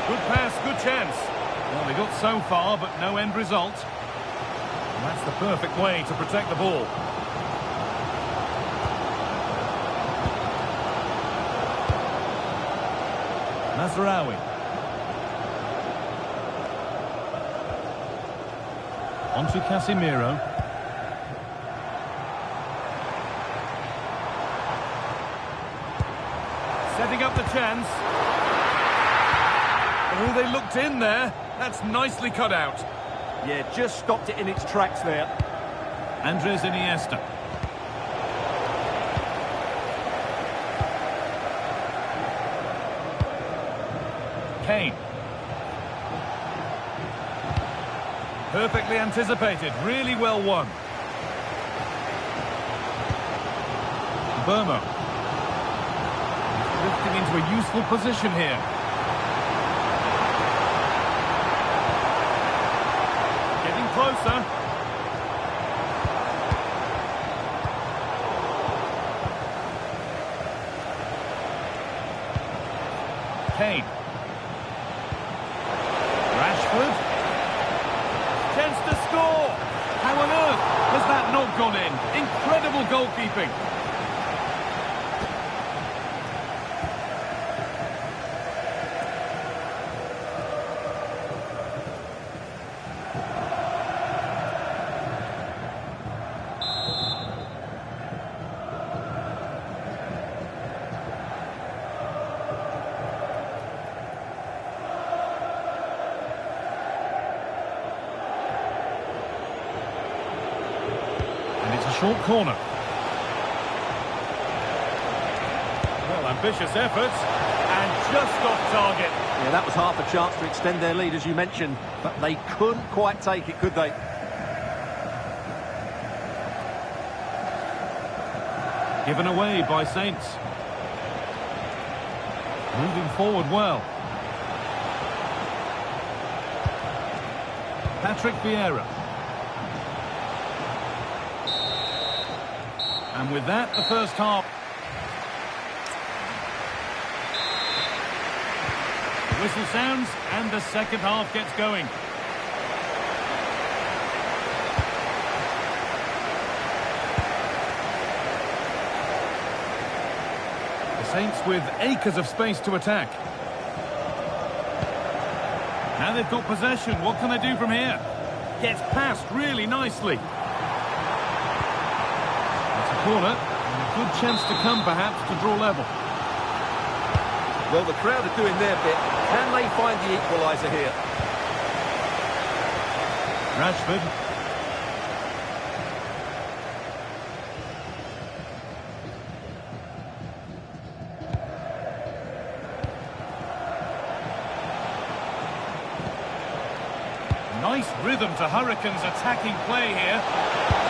Good pass, good chance. Well, they got so far, but no end result. And that's the perfect way to protect the ball. Mazraoui. On to Casemiro. Setting up the chance. Oh, they looked in there. That's nicely cut out. Yeah, just stopped it in its tracks there. Andres Iniesta. Kane. Perfectly anticipated, really well won. Burmo. Drifting into a useful position here. Getting closer. Kane. Rashford. Chance to score. How on earth has that not gone in? Incredible goalkeeping. Short corner. Well, ambitious efforts and just off target. Yeah, that was half a chance to extend their lead, as you mentioned, but they couldn't quite take it, could they? Given away by Saints. Moving forward well. Patrick Vieira. And with that, the first half. The whistle sounds, and the second half gets going. The Saints with acres of space to attack. Now they've got possession. What can they do from here? Gets past really nicely. Corner, and a good chance to come perhaps to draw level. Well, the crowd are doing their bit. Can they find the equaliser here? Rashford. Nice rhythm to Hurricanes' attacking play here.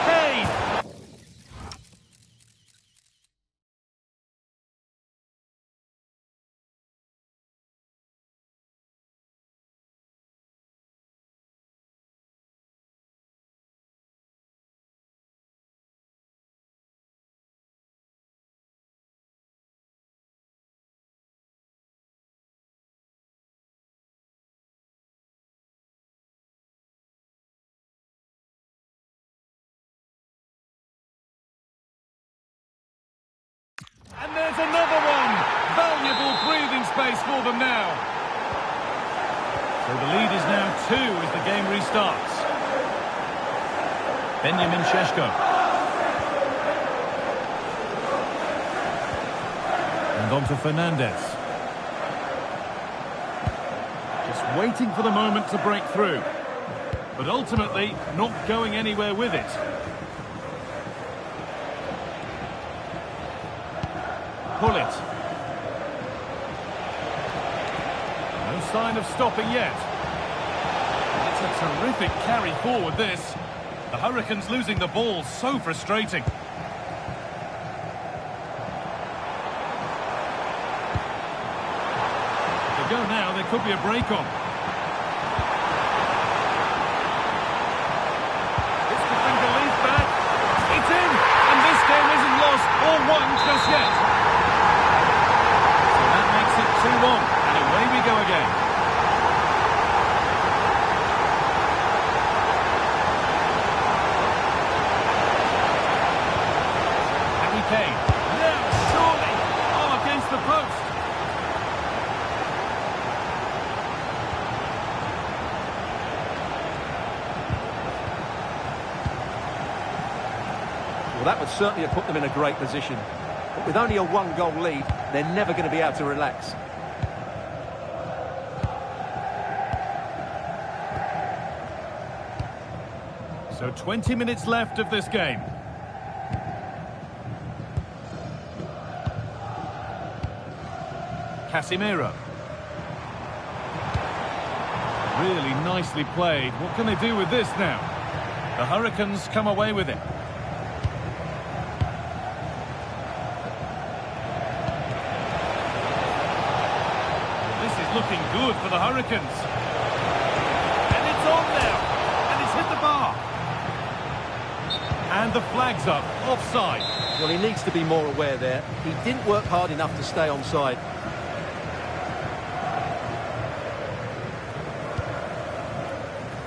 Hey! And there's another one! Valuable breathing space for them now. So the lead is now 2 as the game restarts. Benjamin Šeško. And on to Fernandez. Just waiting for the moment to break through. But ultimately, not going anywhere with it. Pull it. No sign of stopping yet. It's a terrific carry forward, this. The Hurricanes losing the ball, so frustrating. If they go now, there could be a break on. This could bring the lead back. It's in! And this game isn't lost or won just yet. 2-1, and away we go again. Harry Kane. Now, surely. Oh, against the post. Well, that would certainly have put them in a great position. But with only a 1-goal lead, they're never going to be able to relax. So 20 minutes left of this game. Casemiro. Really nicely played. What can they do with this now? The Hurricanes come away with it. This is looking good for the Hurricanes. And it's on now. And it's hit the bar. And the flag's up. Offside. Well, he needs to be more aware there. He didn't work hard enough to stay onside.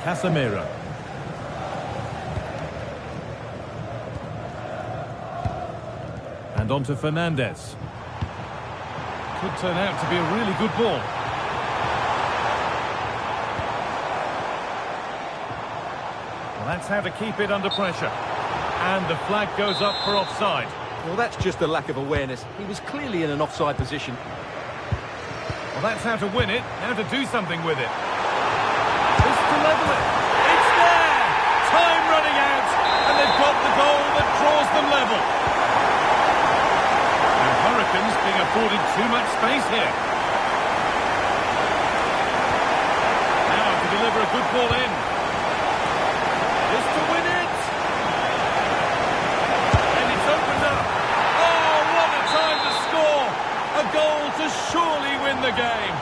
Casemiro. And on to Fernandez. Could turn out to be a really good ball. Well, that's how to keep it under pressure. And the flag goes up for offside. Well, that's just a lack of awareness. He was clearly in an offside position. Well, that's how to win it, how to do something with it. This to level it. It's there! Time running out, and they've got the goal that draws them level. The Hurricanes being afforded too much space here. Now to deliver a good ball in. This to win it. And it's opened up. Oh, what a time to score! A goal to surely win the game.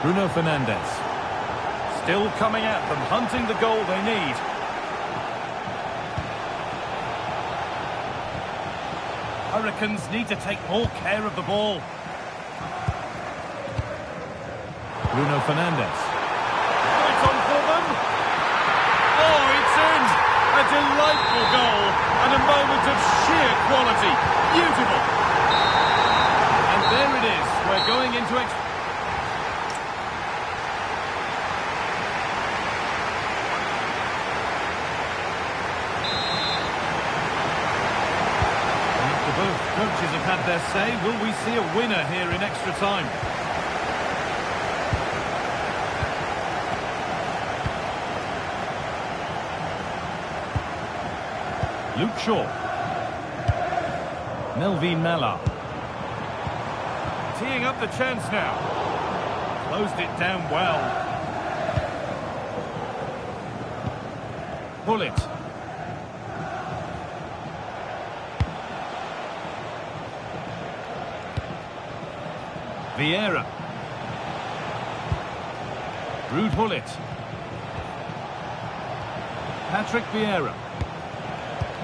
Bruno Fernandes. Still coming at them, hunting the goal they need. Hurricanes need to take more care of the ball. Bruno Fernandes. It's on for them. Oh, it's in. A delightful goal and a moment of sheer quality. Beautiful. And there it is. We're going into extra. Both coaches have had their say. Will we see a winner here in extra time? Luke Shaw. Melvin Mallard. Teeing up the chance now. Closed it down well. Bullet. Vieira. Ruud Gullit. Patrick Vieira.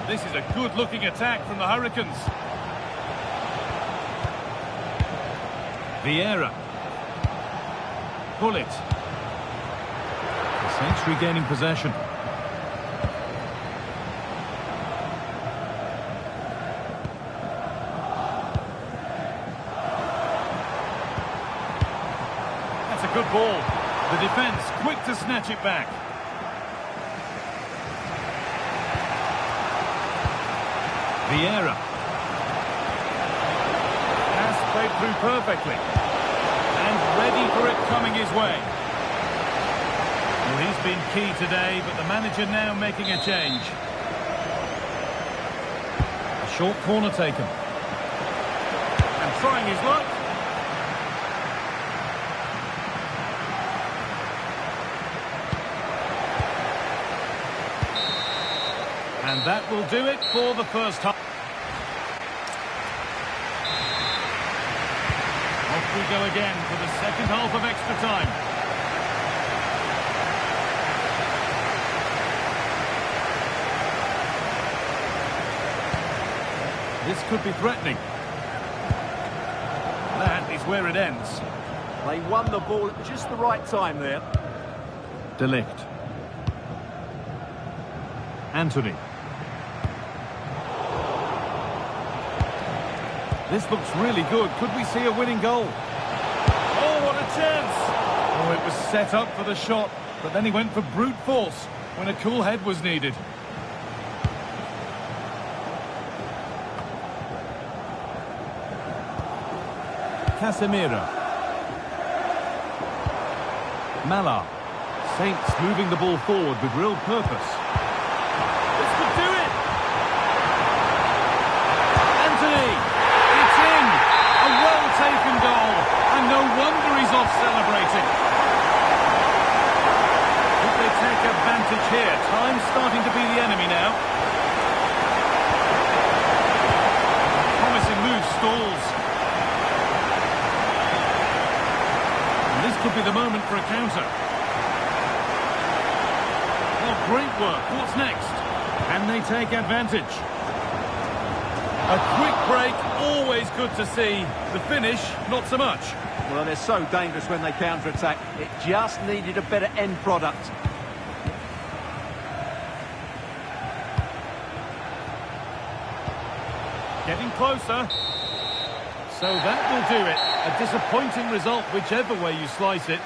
This is a good-looking attack from the Hurricanes. Vieira. Gullit. The Saints regaining possession. Good ball. The defence quick to snatch it back. Vieira. Pass played through perfectly. And ready for it coming his way. Well, he's been key today, but the manager now making a change. A short corner taken. And trying his luck. And that will do it for the first half. Off we go again for the second half of extra time. This could be threatening. That is where it ends. They won the ball at just the right time there. De Ligt. Anthony. This looks really good. Could we see a winning goal? Oh, what a chance! Oh, it was set up for the shot, but then he went for brute force when a cool head was needed. Casemiro. Mallard. Saints moving the ball forward with real purpose. This could do it! Anthony! It's in! A well-taken goal, and no wonder He's off celebrating. If they take advantage here, time's starting to be the enemy now. Promising move stalls. And this could be the moment for a counter. Oh, great work. What's next? Can they take advantage? A quick break, always good to see. The finish, not so much. Well, they're so dangerous when they counter-attack. It just needed a better end product. Getting closer. So that will do it. A disappointing result, whichever way you slice it.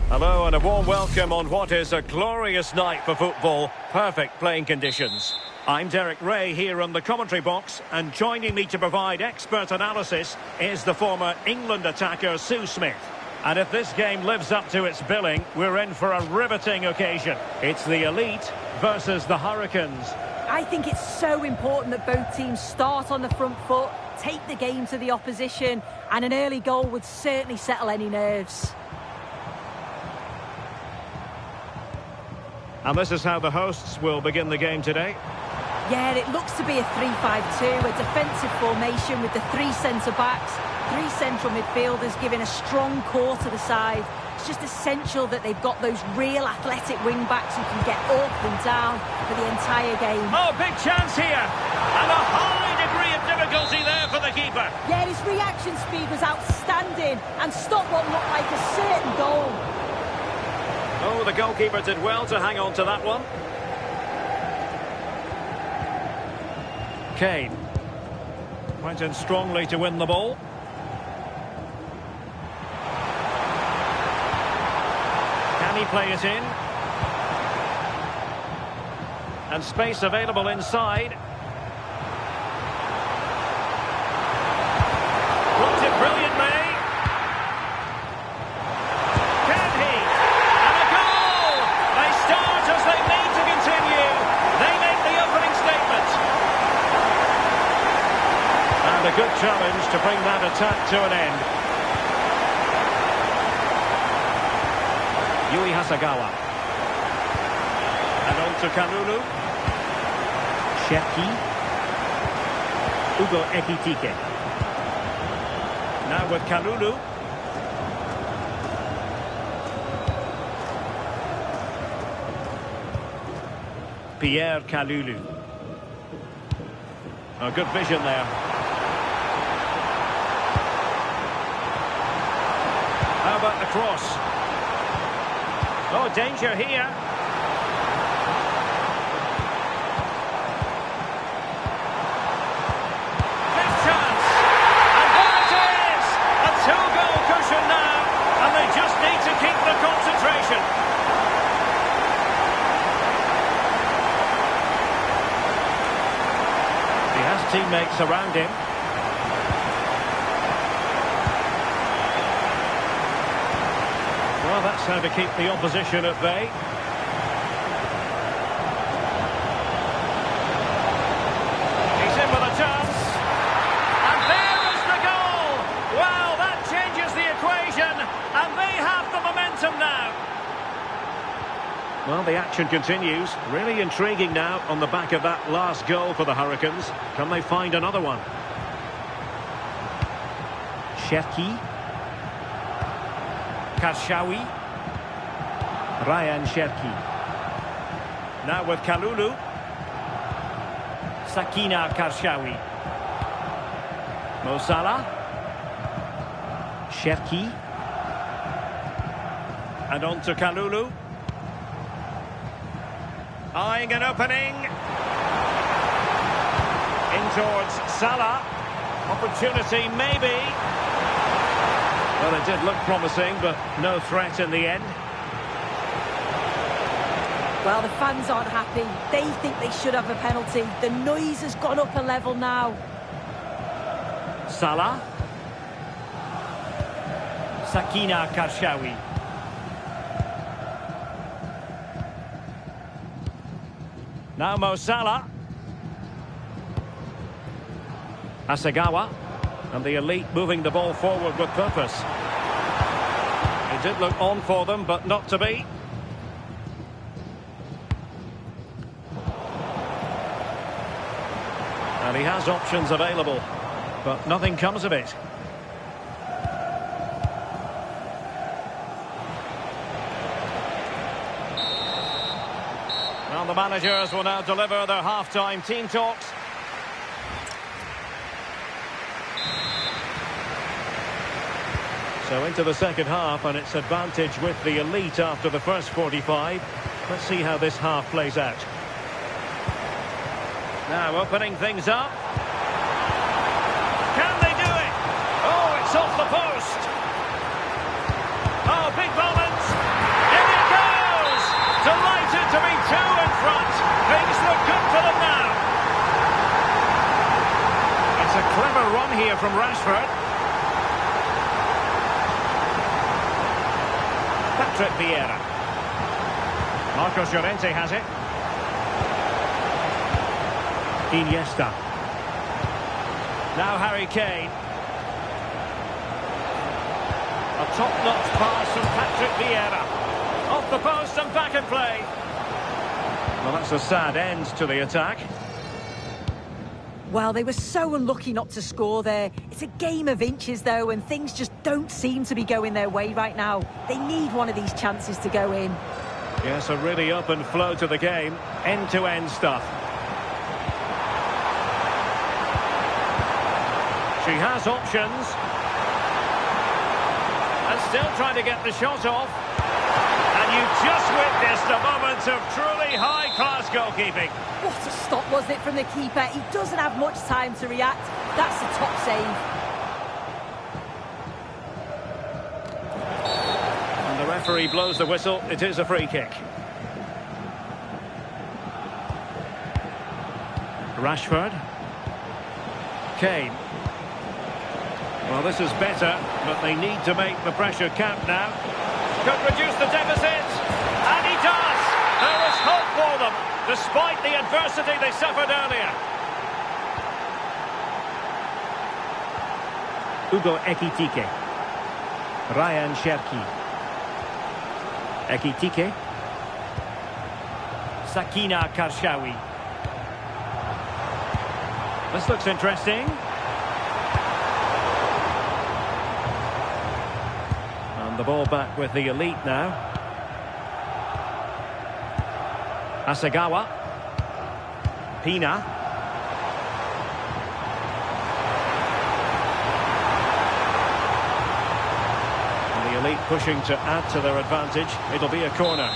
Hello and a warm welcome on what is a glorious night for football. Perfect playing conditions. I'm Derek Ray here on the commentary box, and joining me to provide expert analysis is the former England attacker Sue Smith. And if this game lives up to its billing, we're in for a riveting occasion. It's the elite versus the Hurricanes. I think it's so important that both teams start on the front foot, take the game to the opposition, and an early goal would certainly settle any nerves. And this is how the hosts will begin the game today. Yeah, it looks to be a 3-5-2, a defensive formation with the three centre-backs, three central midfielders giving a strong core to the side. It's just essential that they've got those real athletic wing-backs who can get up and down for the entire game. Oh, big chance here! And a high degree of difficulty there for the keeper. Yeah, his reaction speed was outstanding and stopped what looked like a certain goal. Oh, the goalkeeper did well to hang on to that one. Kane went in strongly to win the ball. Can he play it in? And space available inside. Blocked it brilliantly. Can he? And a goal! They start as they need to continue. They make the opening statement. And a good challenge to bring that attack to an end. Yui Hasagawa. And on to Kalulu. Sheki. Ugo Ekitike. Now with Kalulu. Pierre Kalulu. Oh, good vision there. How about the cross? Oh, danger here. Big chance. And there it is! A two-goal cushion now. And they just need to keep the concentration. He has teammates around him. Well, that's how to keep the opposition at bay. He's in with a chance. And there is the goal! Well, that changes the equation. And they have the momentum now. Well, the action continues. Really intriguing now on the back of that last goal for the Hurricanes. Can they find another one? Cherki. Karshawi. Ryan Cherki. Now with Kalulu. Sakina Karshawi. Mo Salah. Cherki. And on to Kalulu. Eyeing an opening. In towards Salah. Opportunity, maybe. Well, it did look promising, but no threat in the end. Well, the fans aren't happy. They think they should have a penalty. The noise has gone up a level now. Salah. Sakina Karshawi. Now Mo Salah. Hasegawa. And the elite moving the ball forward with purpose. It did look on for them, but not to be. And he has options available, but nothing comes of it. Well, the managers will now deliver their half-time team talks. So into the second half, and it's advantage with the elite after the first 45. Let's see how this half plays out. Now opening things up. Can they do it? Oh, it's off the post. Oh, big moment. In it goes. Delighted to be two in front. Things look good for them now. It's a clever run here from Rashford. Patrick Vieira. Marcos Llorente has it. Iniesta. Now Harry Kane. A top-notch pass from Patrick Vieira. Off the post and back in play. Well, that's a sad end to the attack. Well, they were so unlucky not to score there. It's a game of inches, though, and things just don't seem to be going their way right now. They need one of these chances to go in. Yes, a really open flow to the game. End-to-end stuff. She has options. And still trying to get the shot off. And you just witnessed a moment of truly high-class goalkeeping. What a stop was it from the keeper. He doesn't have much time to react. That's a top save. And the referee blows the whistle. It is a free kick. Rashford. Kane. Well, this is better, but they need to make the pressure count now. Could reduce the deficit. And he does. There is hope for them, despite the adversity they suffered earlier. Hugo Ekitike. Ryan Cherki. Ekitike. Sakina Karshawi. This looks interesting. And the ball back with the elite now. Hasegawa. Pina. And the elite pushing to add to their advantage. It'll be a corner.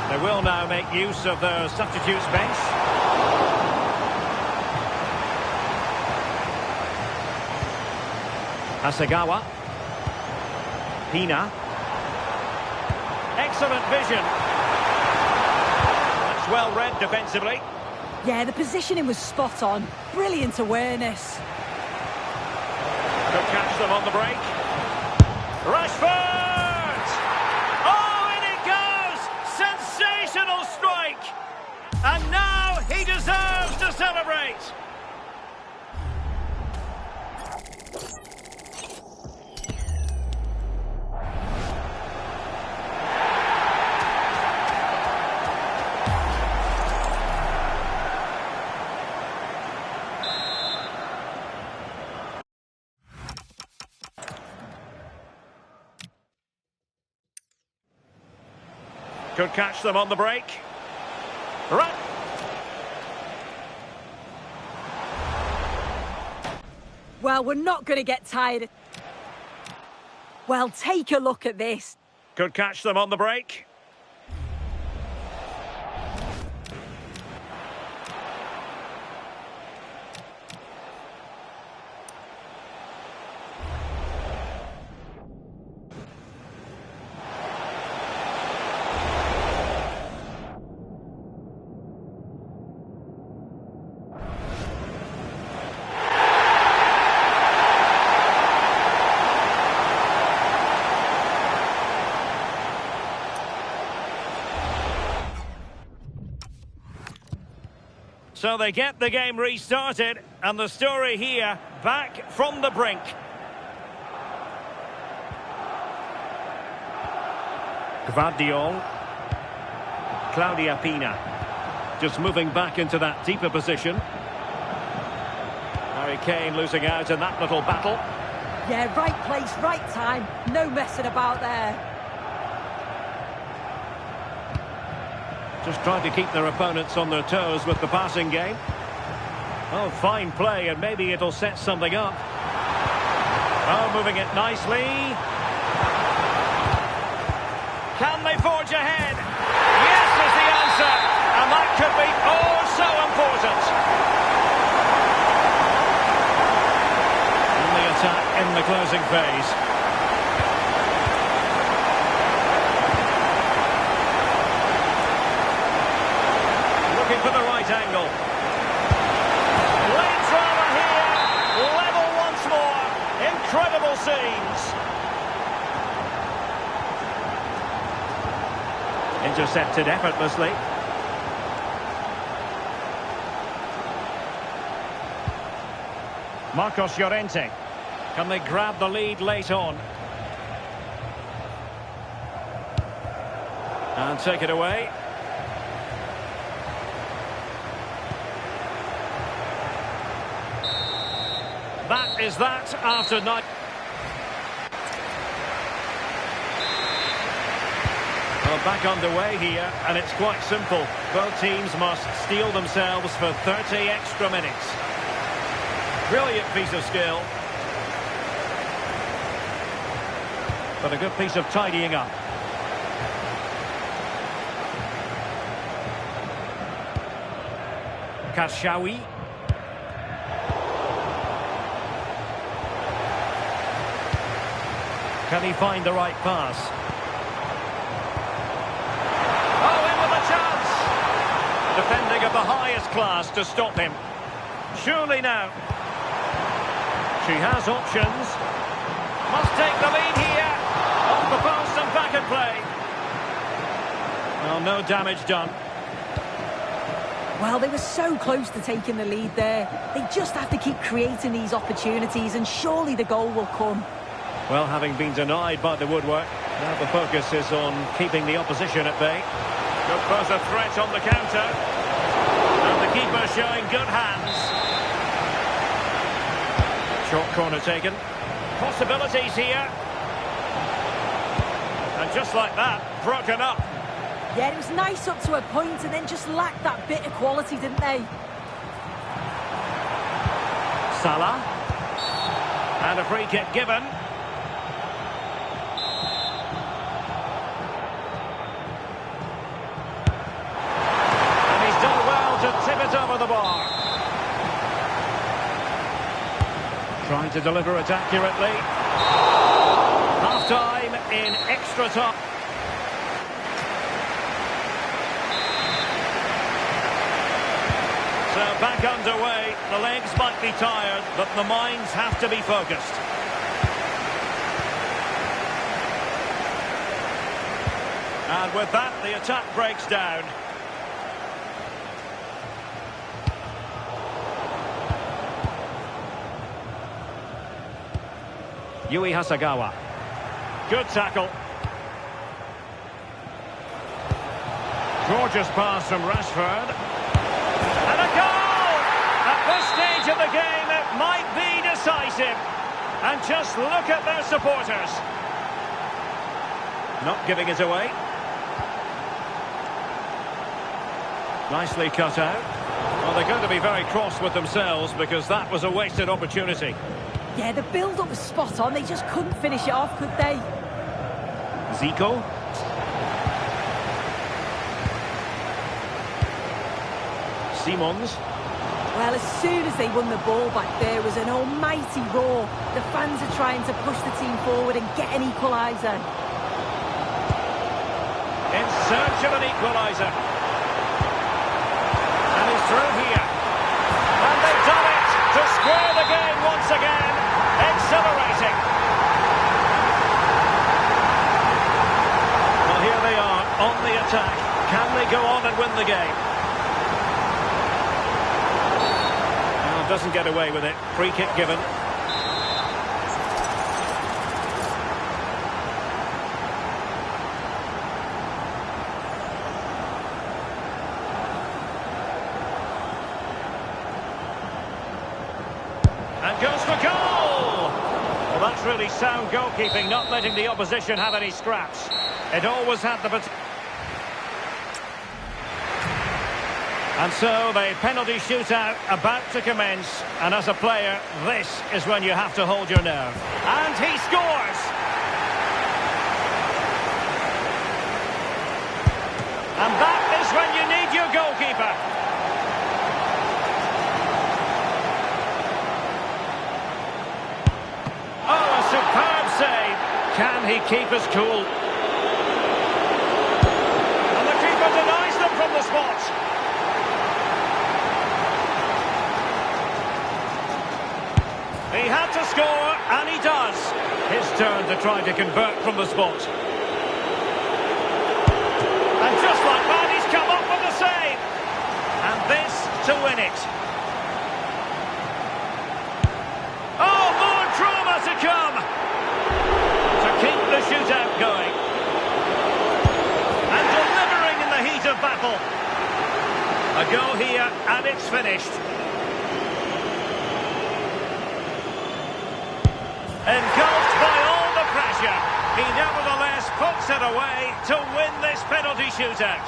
They will now make use of their substitutes bench. Hasegawa. Pina. Excellent vision. That's well read defensively. Yeah, the positioning was spot on. Brilliant awareness. Could catch them on the break. Rashford! Oh, in it goes! Sensational strike! And now he deserves to celebrate! Could catch them on the break. Right. Well, we're not going to get tired. Well, take a look at this. Could catch them on the break. So they get the game restarted, and the story here, back from the brink. Gvardiol. Claudia Pina. Just moving back into that deeper position. Harry Kane losing out in that little battle. Yeah, right place, right time. No messing about there. Just trying to keep their opponents on their toes with the passing game. Oh, fine play, and maybe it'll set something up. Oh, moving it nicely. Can they forge ahead? Yes is the answer, and that could be oh so important. And the attack in the closing phase. For the right angle. Late drama here. Level once more. Incredible scenes. Intercepted effortlessly. Marcos Llorente. Can they grab the lead late on? And take it away. That is that after 9. Well, back underway here, and it's quite simple. Both teams must steel themselves for 30 extra minutes. Brilliant piece of skill. But a good piece of tidying up. Karshawi. Can he find the right pass? Oh, in with a chance! Defending of the highest class to stop him. Surely now. She has options. Must take the lead here. Off the post and back in play. Well, no damage done. Well, they were so close to taking the lead there. They just have to keep creating these opportunities, and surely the goal will come. Well, having been denied by the woodwork, now the focus is on keeping the opposition at bay. Could pose a threat on the counter. And the keeper showing good hands. Short corner taken. Possibilities here. And just like that, broken up. Yeah, it was nice up to a point and then just lacked that bit of quality, didn't they? Salah. And a free kick given. Over the bar. Trying to deliver it accurately. Half-time in extra time. So back underway. The legs might be tired, but the minds have to be focused. And with that, the attack breaks down. Yui Hasagawa. Good tackle. Gorgeous pass from Rashford. And a goal! At this stage of the game, it might be decisive. And just look at their supporters. Not giving it away. Nicely cut out. Well, they're going to be very cross with themselves because that was a wasted opportunity. Yeah, the build-up was spot on. They just couldn't finish it off, could they? Zico. Simons. Well, as soon as they won the ball back, there was an almighty roar. The fans are trying to push the team forward and get an equaliser. In search of an equaliser. And he's through here. And they've done it to square the game once again. Exhilarating. Well, here they are on the attack. Can they go on and win the game? Doesn't get away with it. Free kick given. And goes for goal! Well, that's really sound goalkeeping, not letting the opposition have any scraps. It always had the potential. And so the penalty shootout about to commence, and as a player, this is when you have to hold your nerve. And he scores! And that is when you need your goalkeeper. Oh, a superb save. Can he keep us cool? And the keeper denies them from the spot. He had to score, and he does. His turn to try to convert from the spot. And just like that, he's come up with the save. And this to win it. Oh, more drama to come. To keep the shootout going. And delivering in the heat of battle. A goal here, and it's finished. Engulfed by all the pressure, he nevertheless puts it away to win this penalty shootout.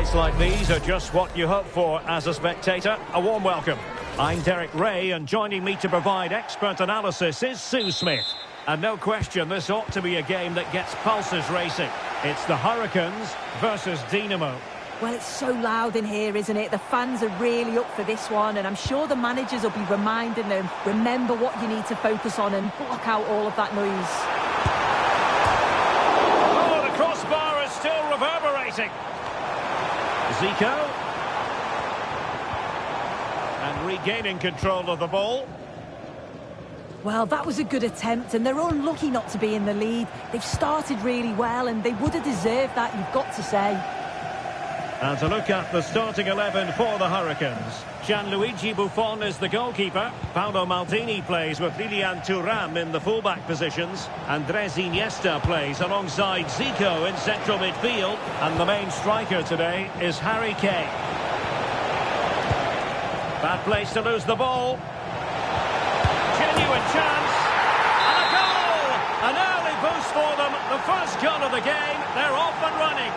Nights like these are just what you hope for as a spectator. A warm welcome. I'm Derek Ray, and joining me to provide expert analysis is Sue Smith. And no question, this ought to be a game that gets pulses racing. It's the Hurricanes versus Dinamo. Well, it's so loud in here, isn't it? The fans are really up for this one, and I'm sure the managers will be reminding them, remember what you need to focus on and block out all of that noise. Oh, the crossbar is still reverberating. Zico. And regaining control of the ball. Well, that was a good attempt, and they're unlucky not to be in the lead. They've started really well, and they would have deserved that, you've got to say. And to look at the starting 11 for the Hurricanes. Gianluigi Buffon is the goalkeeper. Paolo Maldini plays with Lilian Thuram in the fullback positions. Andres Iniesta plays alongside Zico in central midfield. And the main striker today is Harry Kane. Bad place to lose the ball. Genuine chance. And a goal! An early boost for them. The first goal of the game. They're off and running.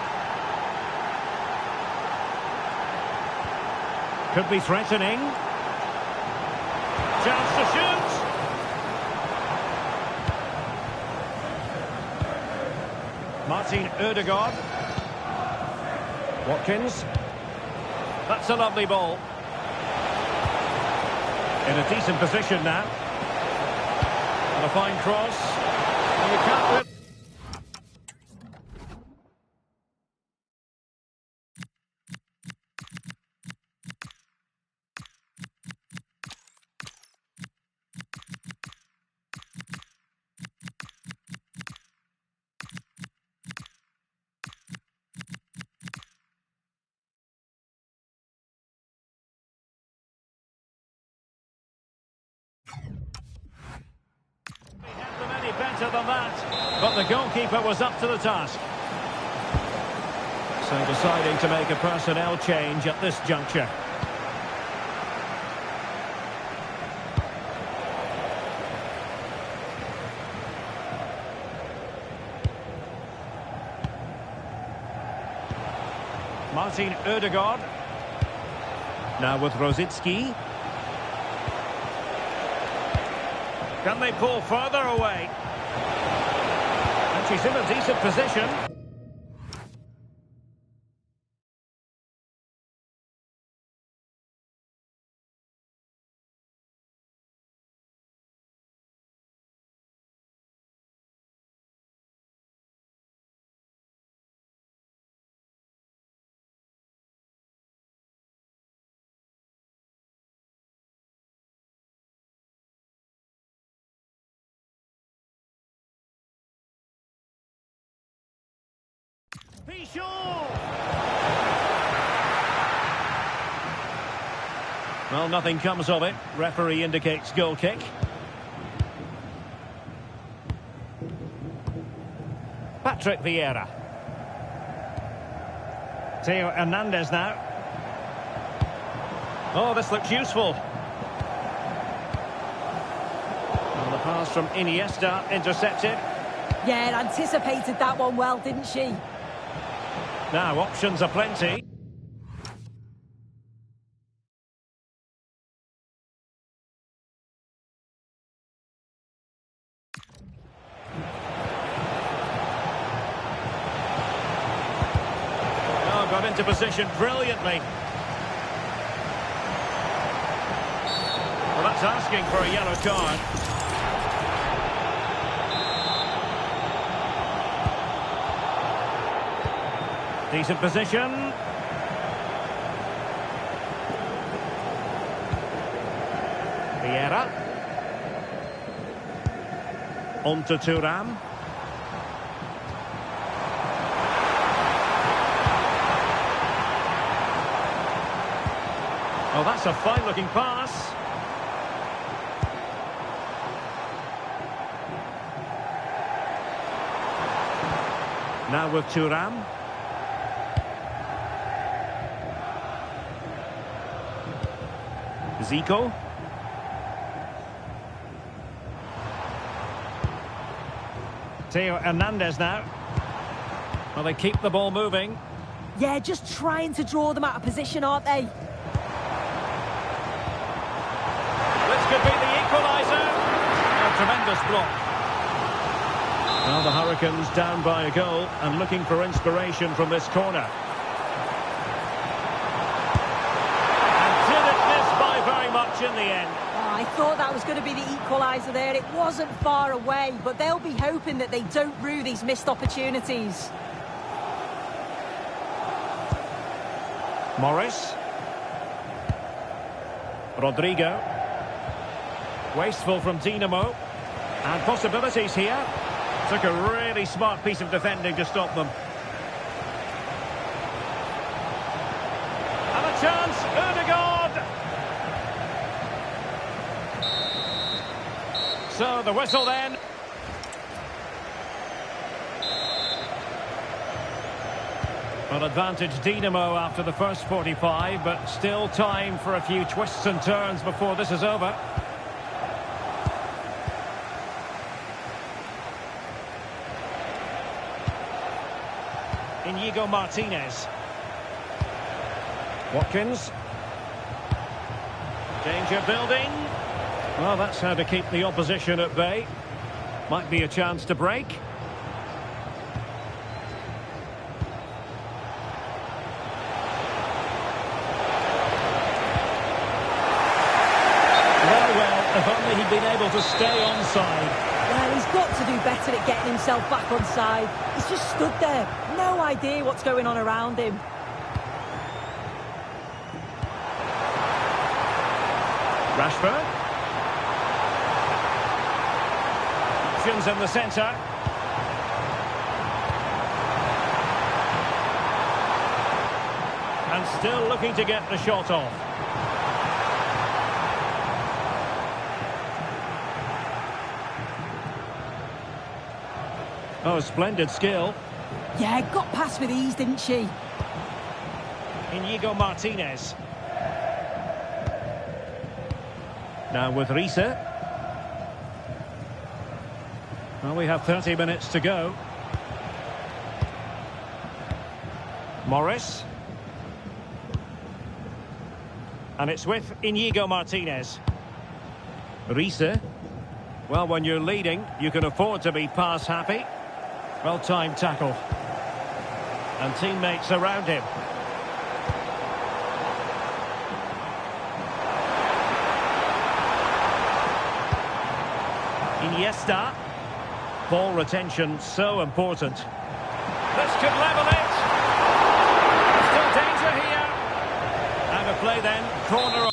Could be threatening. Chance to shoot. Martin Ødegaard. Watkins. That's a lovely ball. In a decent position now. And a fine cross. And you can't... better than that, but the goalkeeper was up to the task. So deciding to make a personnel change at this juncture. Martin Ødegaard. Now with Rosicki. Can they pull further away? And she's in a decent position. Well, nothing comes of it. Referee indicates goal kick. Patrick Vieira. Theo Hernandez now. Oh, this looks useful. And the pass from Iniesta intercepted. Yeah, anticipated that one well, didn't she? Now, options are plenty. Oh, got into position brilliantly. Well, that's asking for a yellow card. Decent position. Vieira. On to Thuram. Oh, that's a fine-looking pass. Now with Thuram. Zico. Theo Hernandez now. Well, they keep the ball moving. Yeah, just trying to draw them out of position, aren't they? This could be the equaliser. A tremendous block. Now the Hurricanes down by a goal and looking for inspiration from this corner. And didn't miss by very much in the end. Oh, I thought that was going to be the equaliser there. It wasn't far away, but they'll be hoping that they don't rue these missed opportunities. Morris. Rodrigo. Wasteful from Dinamo. And possibilities here. Took a really smart piece of defending to stop them. And a chance, Ødegaard! So the whistle then. An advantage Dinamo after the first 45, but still time for a few twists and turns before this is over. Inigo Martinez. Watkins. Danger building. Well, that's how to keep the opposition at bay. Might be a chance to break. If only he'd been able to stay onside. Well, he's got to do better at getting himself back onside. He's just stood there. No idea what's going on around him. Rashford. Options in the centre. And still looking to get the shot off. Oh, splendid skill. Yeah, got past with ease, didn't she? Inigo Martinez. Now with Riise. Well, we have 30 minutes to go. Morris. And it's with Inigo Martinez. Riise. Well, when you're leading, you can afford to be pass happy. Well-timed tackle. And teammates around him. Iniesta. Ball retention so important. This could level it. Still danger here. And a play then. Corner.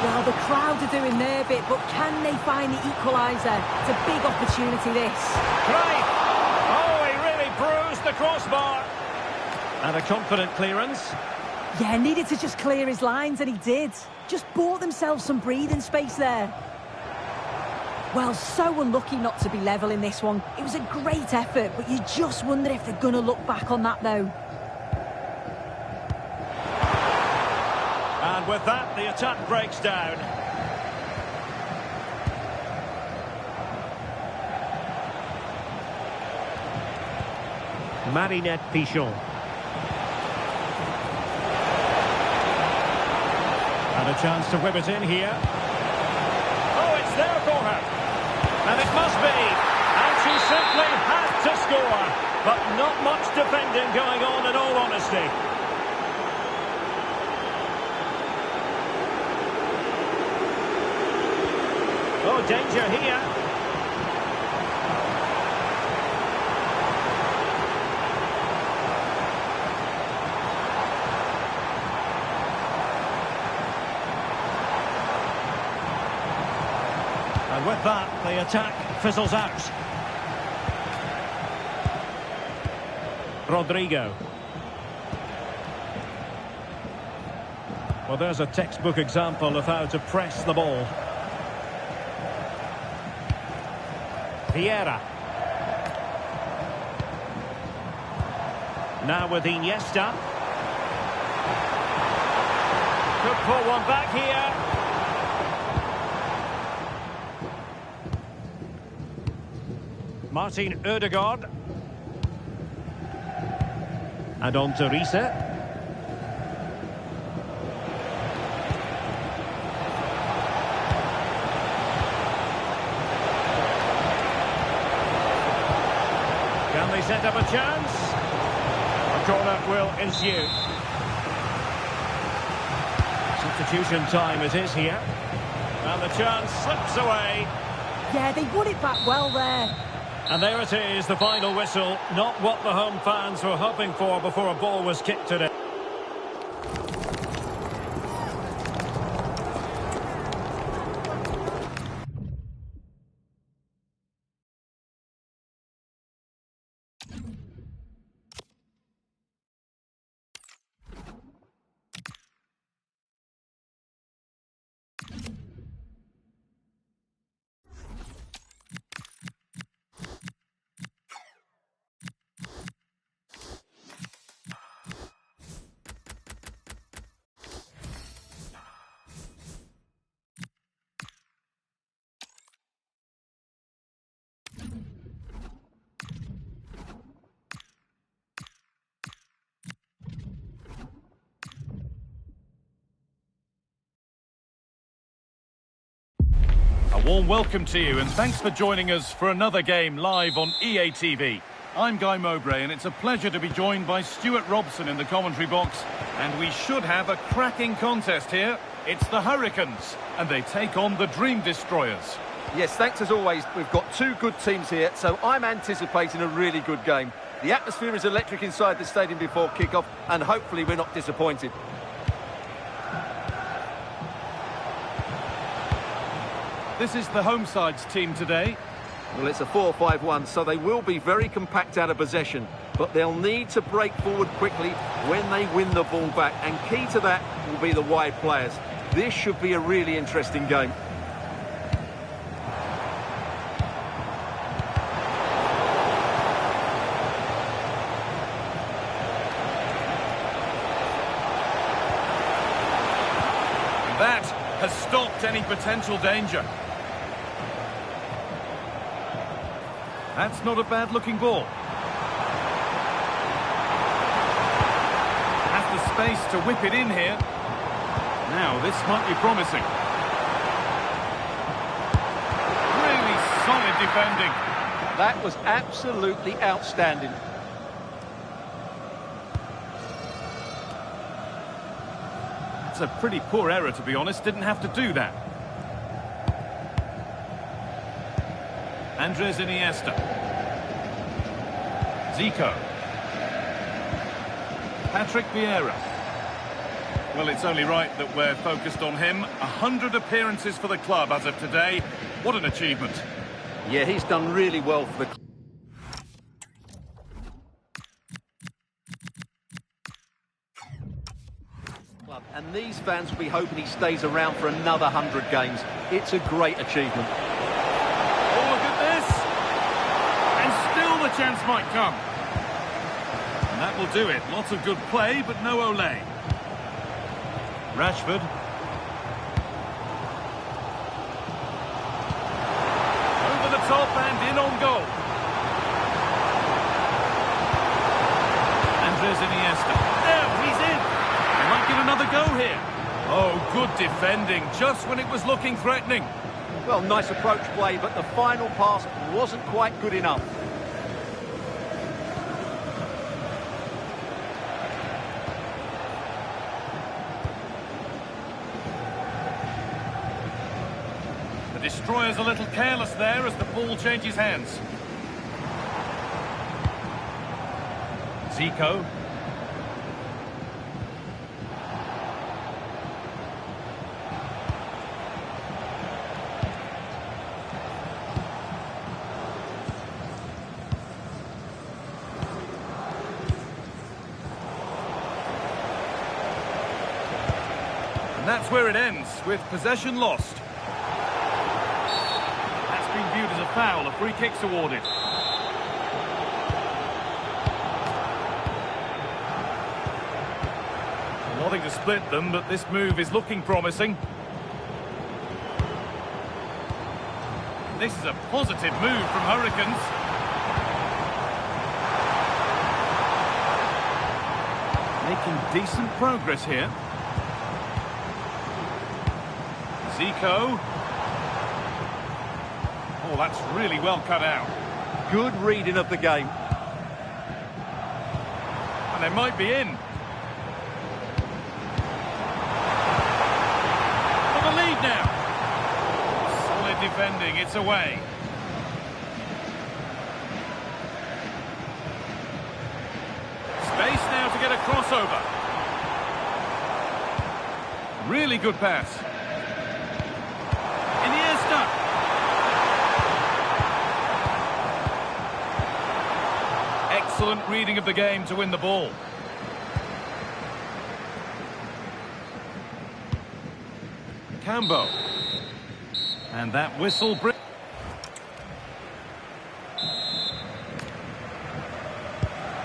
Well, the crowd are doing their bit, but can they find the equaliser? It's a big opportunity, this. Right. Oh, he really bruised the crossbar. And a confident clearance. Yeah, needed to just clear his lines, and he did. Just bought themselves some breathing space there. Well, so unlucky not to be level in this one. It was a great effort, but you just wonder if they're going to look back on that, though. And with that, the attack breaks down. Marinette Pichon. And a chance to whip it in here. Oh, it's there for her. And it must be. And she simply had to score. But not much defending going on, in all honesty. Oh, danger here. And with that, the attack fizzles out. Rodrigo. Well, there's a textbook example of how to press the ball. Vieira. Now with Iniesta. pull one back here. Martin Ødegaard. And on to Riise. Can they set up a chance? A corner will ensue. Substitution time it is here. And the chance slips away. Yeah, they won it back well there. And there it is, the final whistle. Not what the home fans were hoping for before a ball was kicked today. A warm welcome to you and thanks for joining us for another game live on EATV. I'm Guy Mowbray and it's a pleasure to be joined by Stuart Robson in the commentary box. And we should have a cracking contest here. It's the Hurricanes and they take on the Dream Destroyers. Yes, thanks as always. We've got two good teams here, so I'm anticipating a really good game. The atmosphere is electric inside the stadium before kick-off, and hopefully we're not disappointed. This is the home side's team today. Well, it's a 4-5-1, so they will be very compact out of possession, but they'll need to break forward quickly when they win the ball back, and key to that will be the wide players. This should be a really interesting game. That has stopped any potential danger. That's not a bad-looking ball. Has the space to whip it in here. Now, this might be promising. Really solid defending. That was absolutely outstanding. That's a pretty poor error, to be honest. Didn't have to do that. Andres Iniesta. Zico. Patrick Vieira. Well, it's only right that we're focused on him. 100 appearances for the club as of today. What an achievement. Yeah, he's done really well for the club. And these fans will be hoping he stays around for another 100 games. It's a great achievement. The chance might come. And that will do it. Lots of good play, but no Ole. Rashford. Over the top and in on goal. Andres Iniesta. There, he's in. They might give another go here. Oh, good defending, just when it was looking threatening. Well, nice approach play, but the final pass wasn't quite good enough. The Destroyer's a little careless there as the ball changes hands. Zico. And that's where it ends, with possession lost. Viewed as a foul, a free kick's awarded. Nothing to split them, but this move is looking promising. This is a positive move from Hurricanes. Making decent progress here. Zico. Oh, that's really well cut out. Good reading of the game. And they might be in. For the lead now. Solid defending, it's away. Space now to get a crossover. Really good pass. Iniesta. Excellent reading of the game to win the ball. Cambo. And that whistle...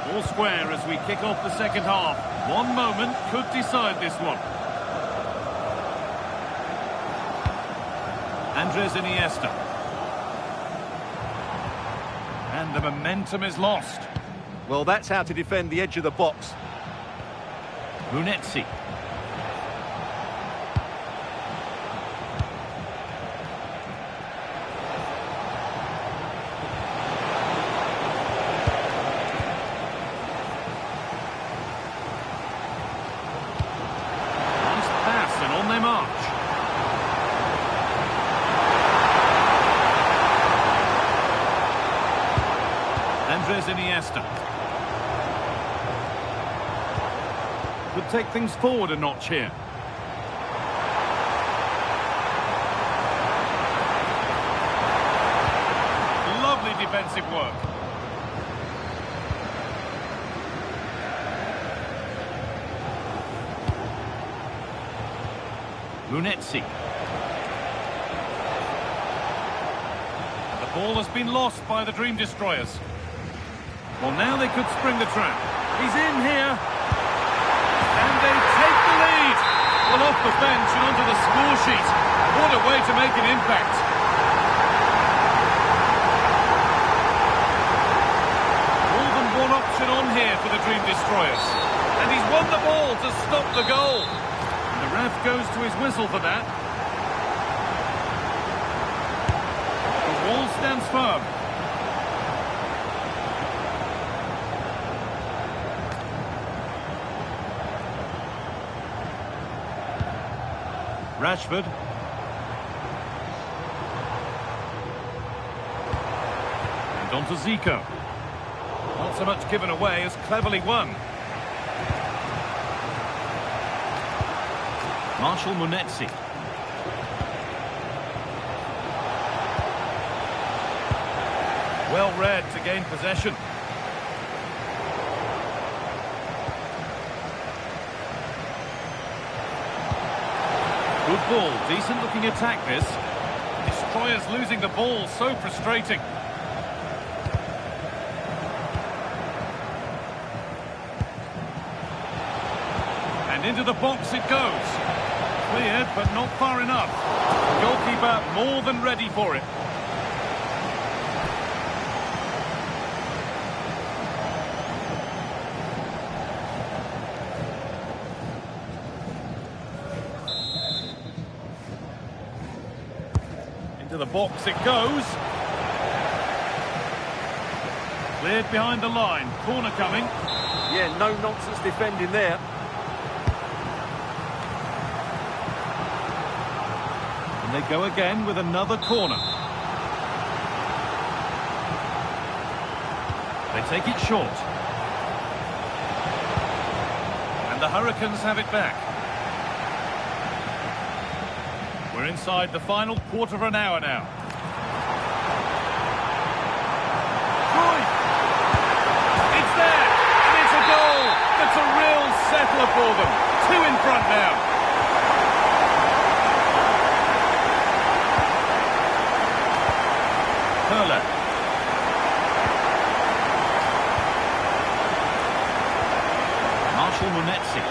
All square as we kick off the second half. One moment could decide this one. Andres Iniesta. And the momentum is lost. Well, that's how to defend the edge of the box. Munetsi. Nice pass and on they march. Andres Iniesta. Could take things forward a notch here. Lovely defensive work. Munetsi. The ball has been lost by the Dream Destroyers. Well, now they could spring the trap. He's in here. And they take the lead. Well, off the bench and onto the score sheet. What a way to make an impact. More than one option on here for the Dream Destroyers. And he's won the ball to stop the goal. And the ref goes to his whistle for that. The wall stands firm. Rashford. And on to Zico. Not so much given away as cleverly won. Marshall Munetsi. Well read to gain possession. Good ball, decent looking attack this. Destroyers losing the ball, so frustrating. And into the box it goes. Cleared, but not far enough. The goalkeeper more than ready for it. To the box it goes. Cleared behind the line. Corner coming. Yeah, no nonsense defending there. And they go again with another corner. They take it short. And the Hurricanes have it back. We're inside the final quarter of an hour now. Cruyff! It's there! And it's a goal! That's a real settler for them. 2 in front now. Perla. Marshall Munetsi.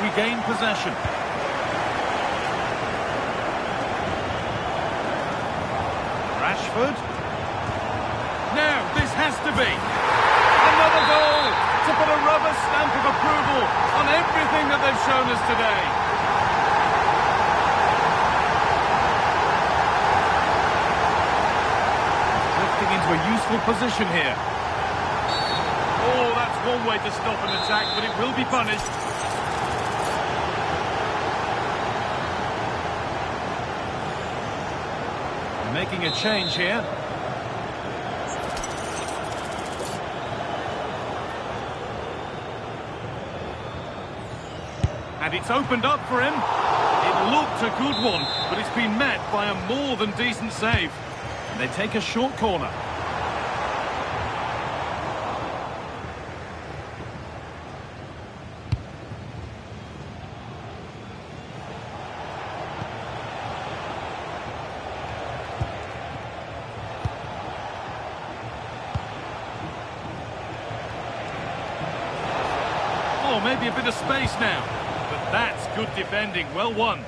regain possession. Rashford. Now, this has to be. Another goal to put a rubber stamp of approval on everything that they've shown us today. Drifting into a useful position here. Oh, that's one way to stop an attack, but it will be punished. Making a change here. And it's opened up for him. It looked a good one, but it's been met by a more than decent save. And they take a short corner. Oh, maybe a bit of space now. But that's good defending. Well won.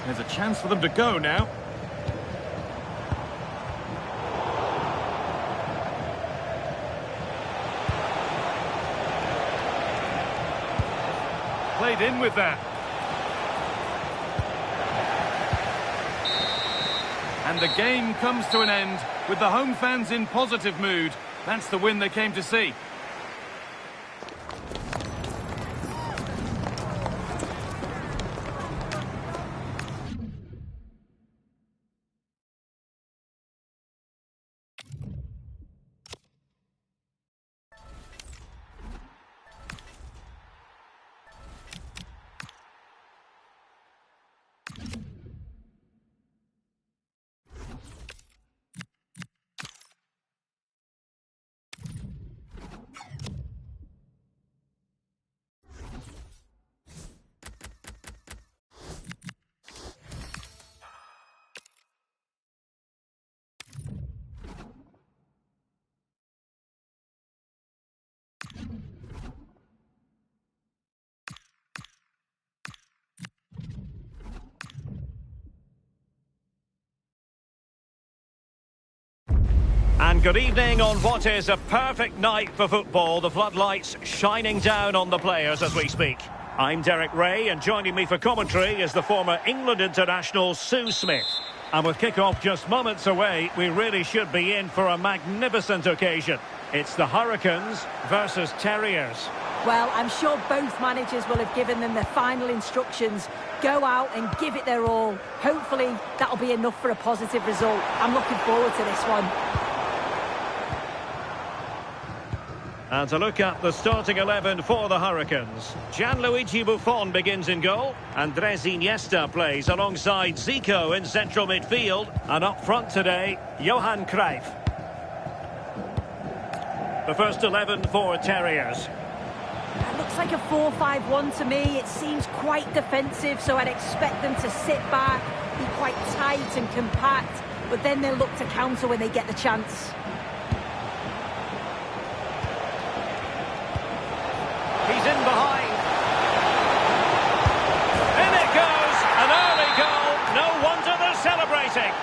There's a chance for them to go now. Played in with that. And the game comes to an end with the home fans in positive mood. That's the win they came to see. And good evening on what is a perfect night for football. The floodlights shining down on the players as we speak. I'm Derek Ray, and joining me for commentary is the former England international Sue Smith. And with kick-off just moments away, we really should be in for a magnificent occasion. It's the Hurricanes versus Terriers. Well, I'm sure both managers will have given them their final instructions. Go out and give it their all. Hopefully, that'll be enough for a positive result. I'm looking forward to this one. And to look at the starting 11 for the Hurricanes. Gianluigi Buffon begins in goal. Andres Iniesta plays alongside Zico in central midfield. And up front today, Johan Cruyff. The first 11 for Terriers. It looks like a 4-5-1 to me. It seems quite defensive, so I'd expect them to sit back, be quite tight and compact, but then they'll look to counter when they get the chance. He's in behind. In it goes, an early goal. No wonder they're celebrating.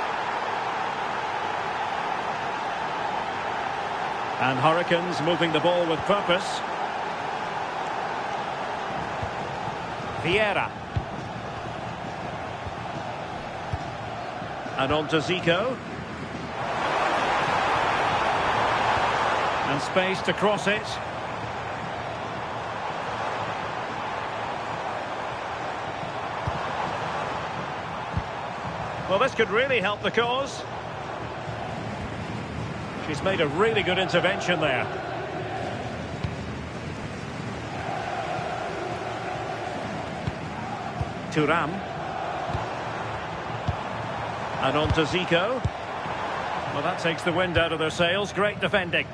And Hurricanes moving the ball with purpose. Vieira. And on to Zico. And space to cross it. Well, this could really help the cause. She's made a really good intervention there. Thuram. And on to Zico. Well, that takes the wind out of their sails. Great defending.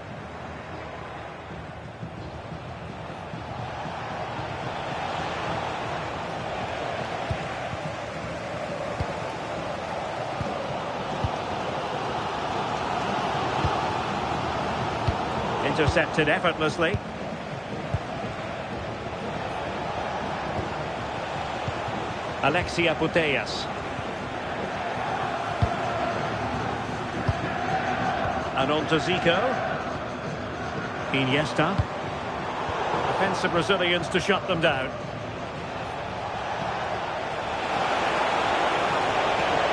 Intercepted effortlessly. Alexia Putellas. And on to Zico. Iniesta. Defensive Brazilians to shut them down.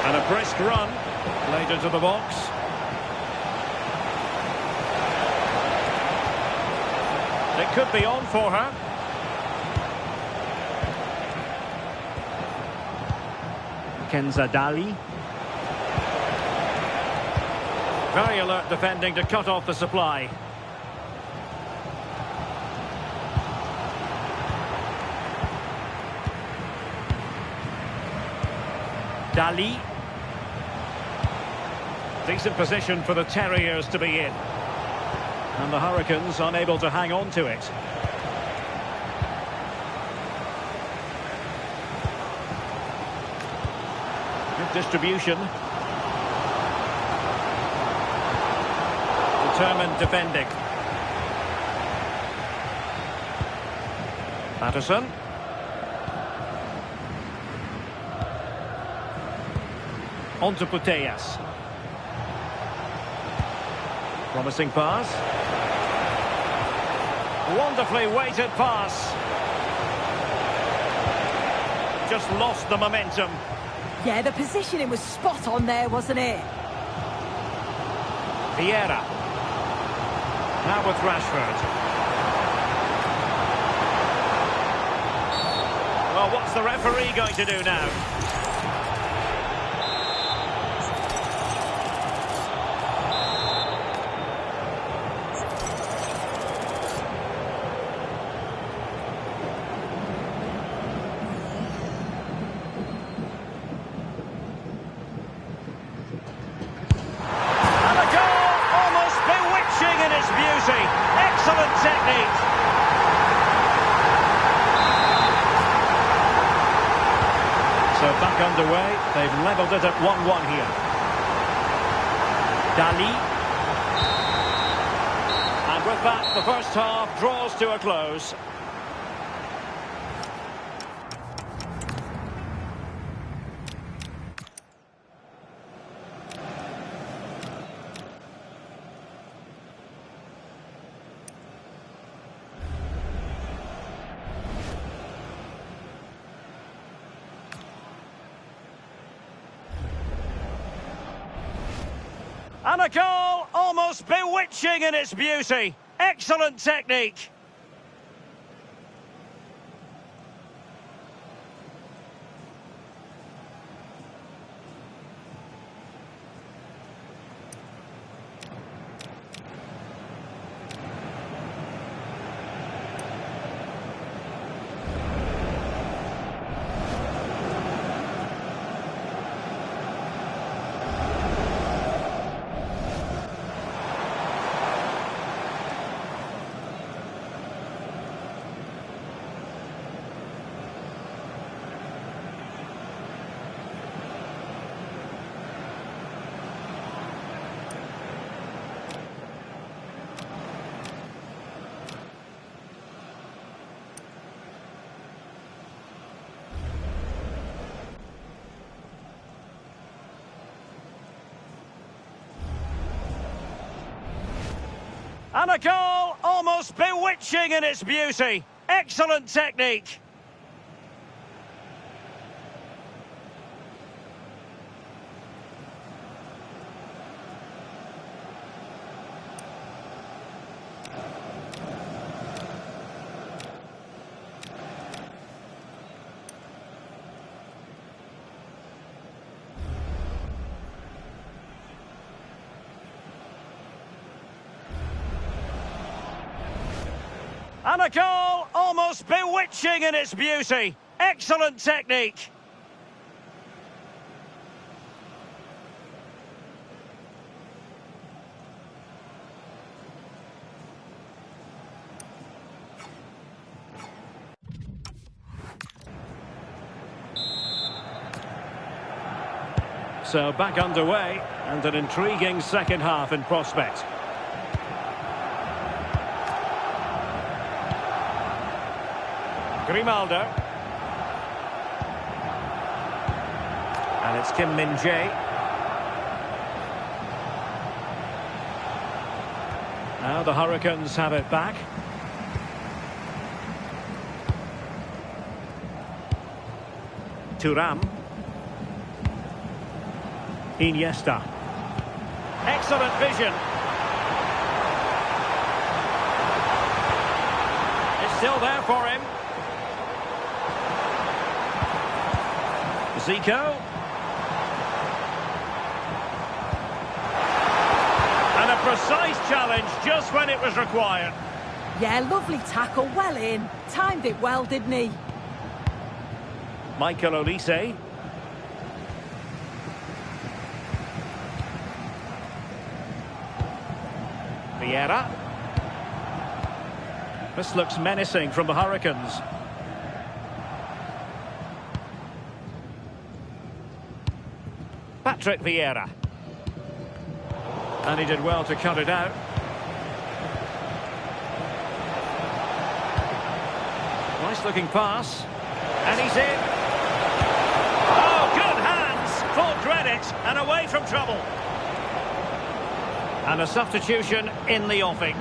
And a brisk run. Played into the box. It could be on for her. Kenza Dali. Very alert defending to cut off the supply. Dali. Decent position for the Terriers to be in. And the Hurricanes unable to hang on to it. Good distribution. Determined defending. Patterson. On to Putellas. Promising pass. Wonderfully weighted pass. Just lost the momentum. Yeah, the positioning was spot on there, wasn't it? Vieira. Now with Rashford. Well, what's the referee going to do now? Excellent technique. So back underway. They've levelled it at 1-1 here. Dali. And with that, the first half draws to a close. And a goal almost bewitching in its beauty. Excellent technique. And a goal almost bewitching in its beauty. Excellent technique. And a goal almost bewitching in its beauty. Excellent technique. So back underway and an intriguing second half in prospect. Grimaldo. And it's Kim Min-jae. Now the Hurricanes have it back. Thuram. Iniesta. Excellent vision. It's still there for him. Zico. And a precise challenge just when it was required. Yeah, lovely tackle, well in. Timed it well, didn't he? Michael Olise. Vieira. This looks menacing from the Hurricanes. Patrick Vieira. And he did well to cut it out. Nice looking pass. And he's in. Oh, good hands. Full credit and away from trouble. And a substitution in the offing.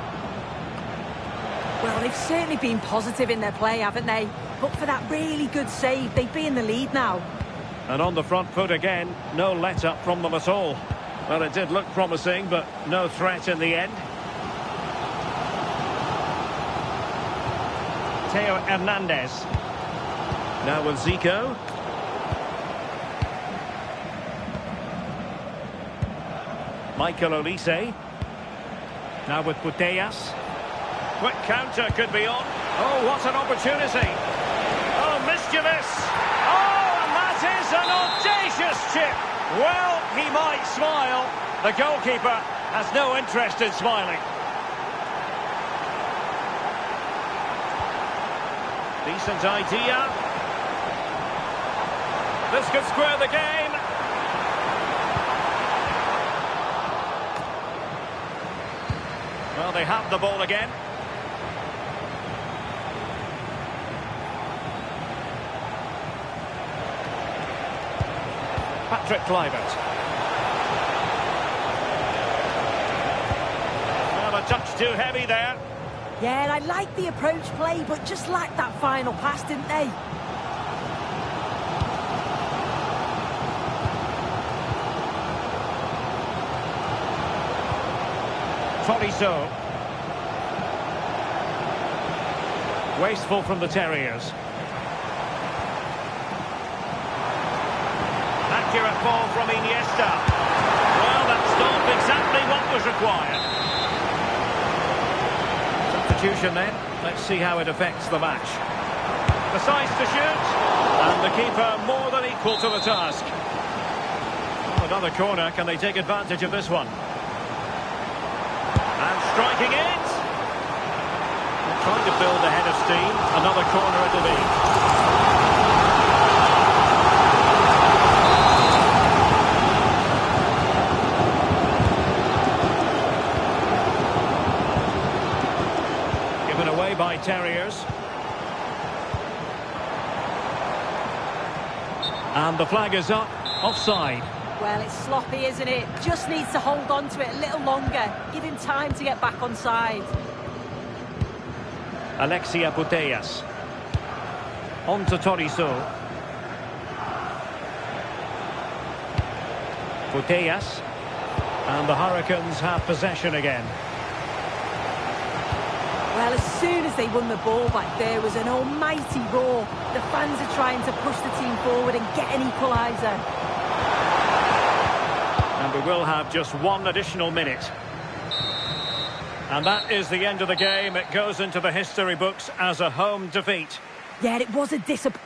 Well, they've certainly been positive in their play, haven't they? But for that really good save, they'd be in the lead now. And on the front foot again, no let-up from them at all. Well, it did look promising, but no threat in the end. Theo Hernandez. Now with Zico. Michael Olise. Now with Putellas. Quick counter could be on. Oh, what an opportunity. Oh, mischievous. Oh, and that is an audacious chip. Well, he might smile. The goalkeeper has no interest in smiling. Decent idea. This could square the game. Well, they have the ball again. Patrick Kluivert. Well, a touch too heavy there. Yeah, I like the approach play, but just lacked that final pass, didn't they? Tolisso. Wasteful from the Terriers. Accurate ball from Iniesta. Well, that's not exactly what was required. Substitution then. Let's see how it affects the match. Decides to shoot. And the keeper more than equal to the task. Well, another corner. Can they take advantage of this one? And striking it. Trying to build a head of steam. Another corner it'll be. By Terriers. And the flag is up. Offside. Well, it's sloppy, isn't it? Just needs to hold on to it a little longer. Give him time to get back on side. Alexia Putellas. On to Tolisso. Putellas. And the Hurricanes have possession again. Well, as soon as they won the ball back, there was an almighty roar. The fans are trying to push the team forward and get an equaliser. And we will have just one additional minute. And that is the end of the game. It goes into the history books as a home defeat. Yeah, it was a disappointment.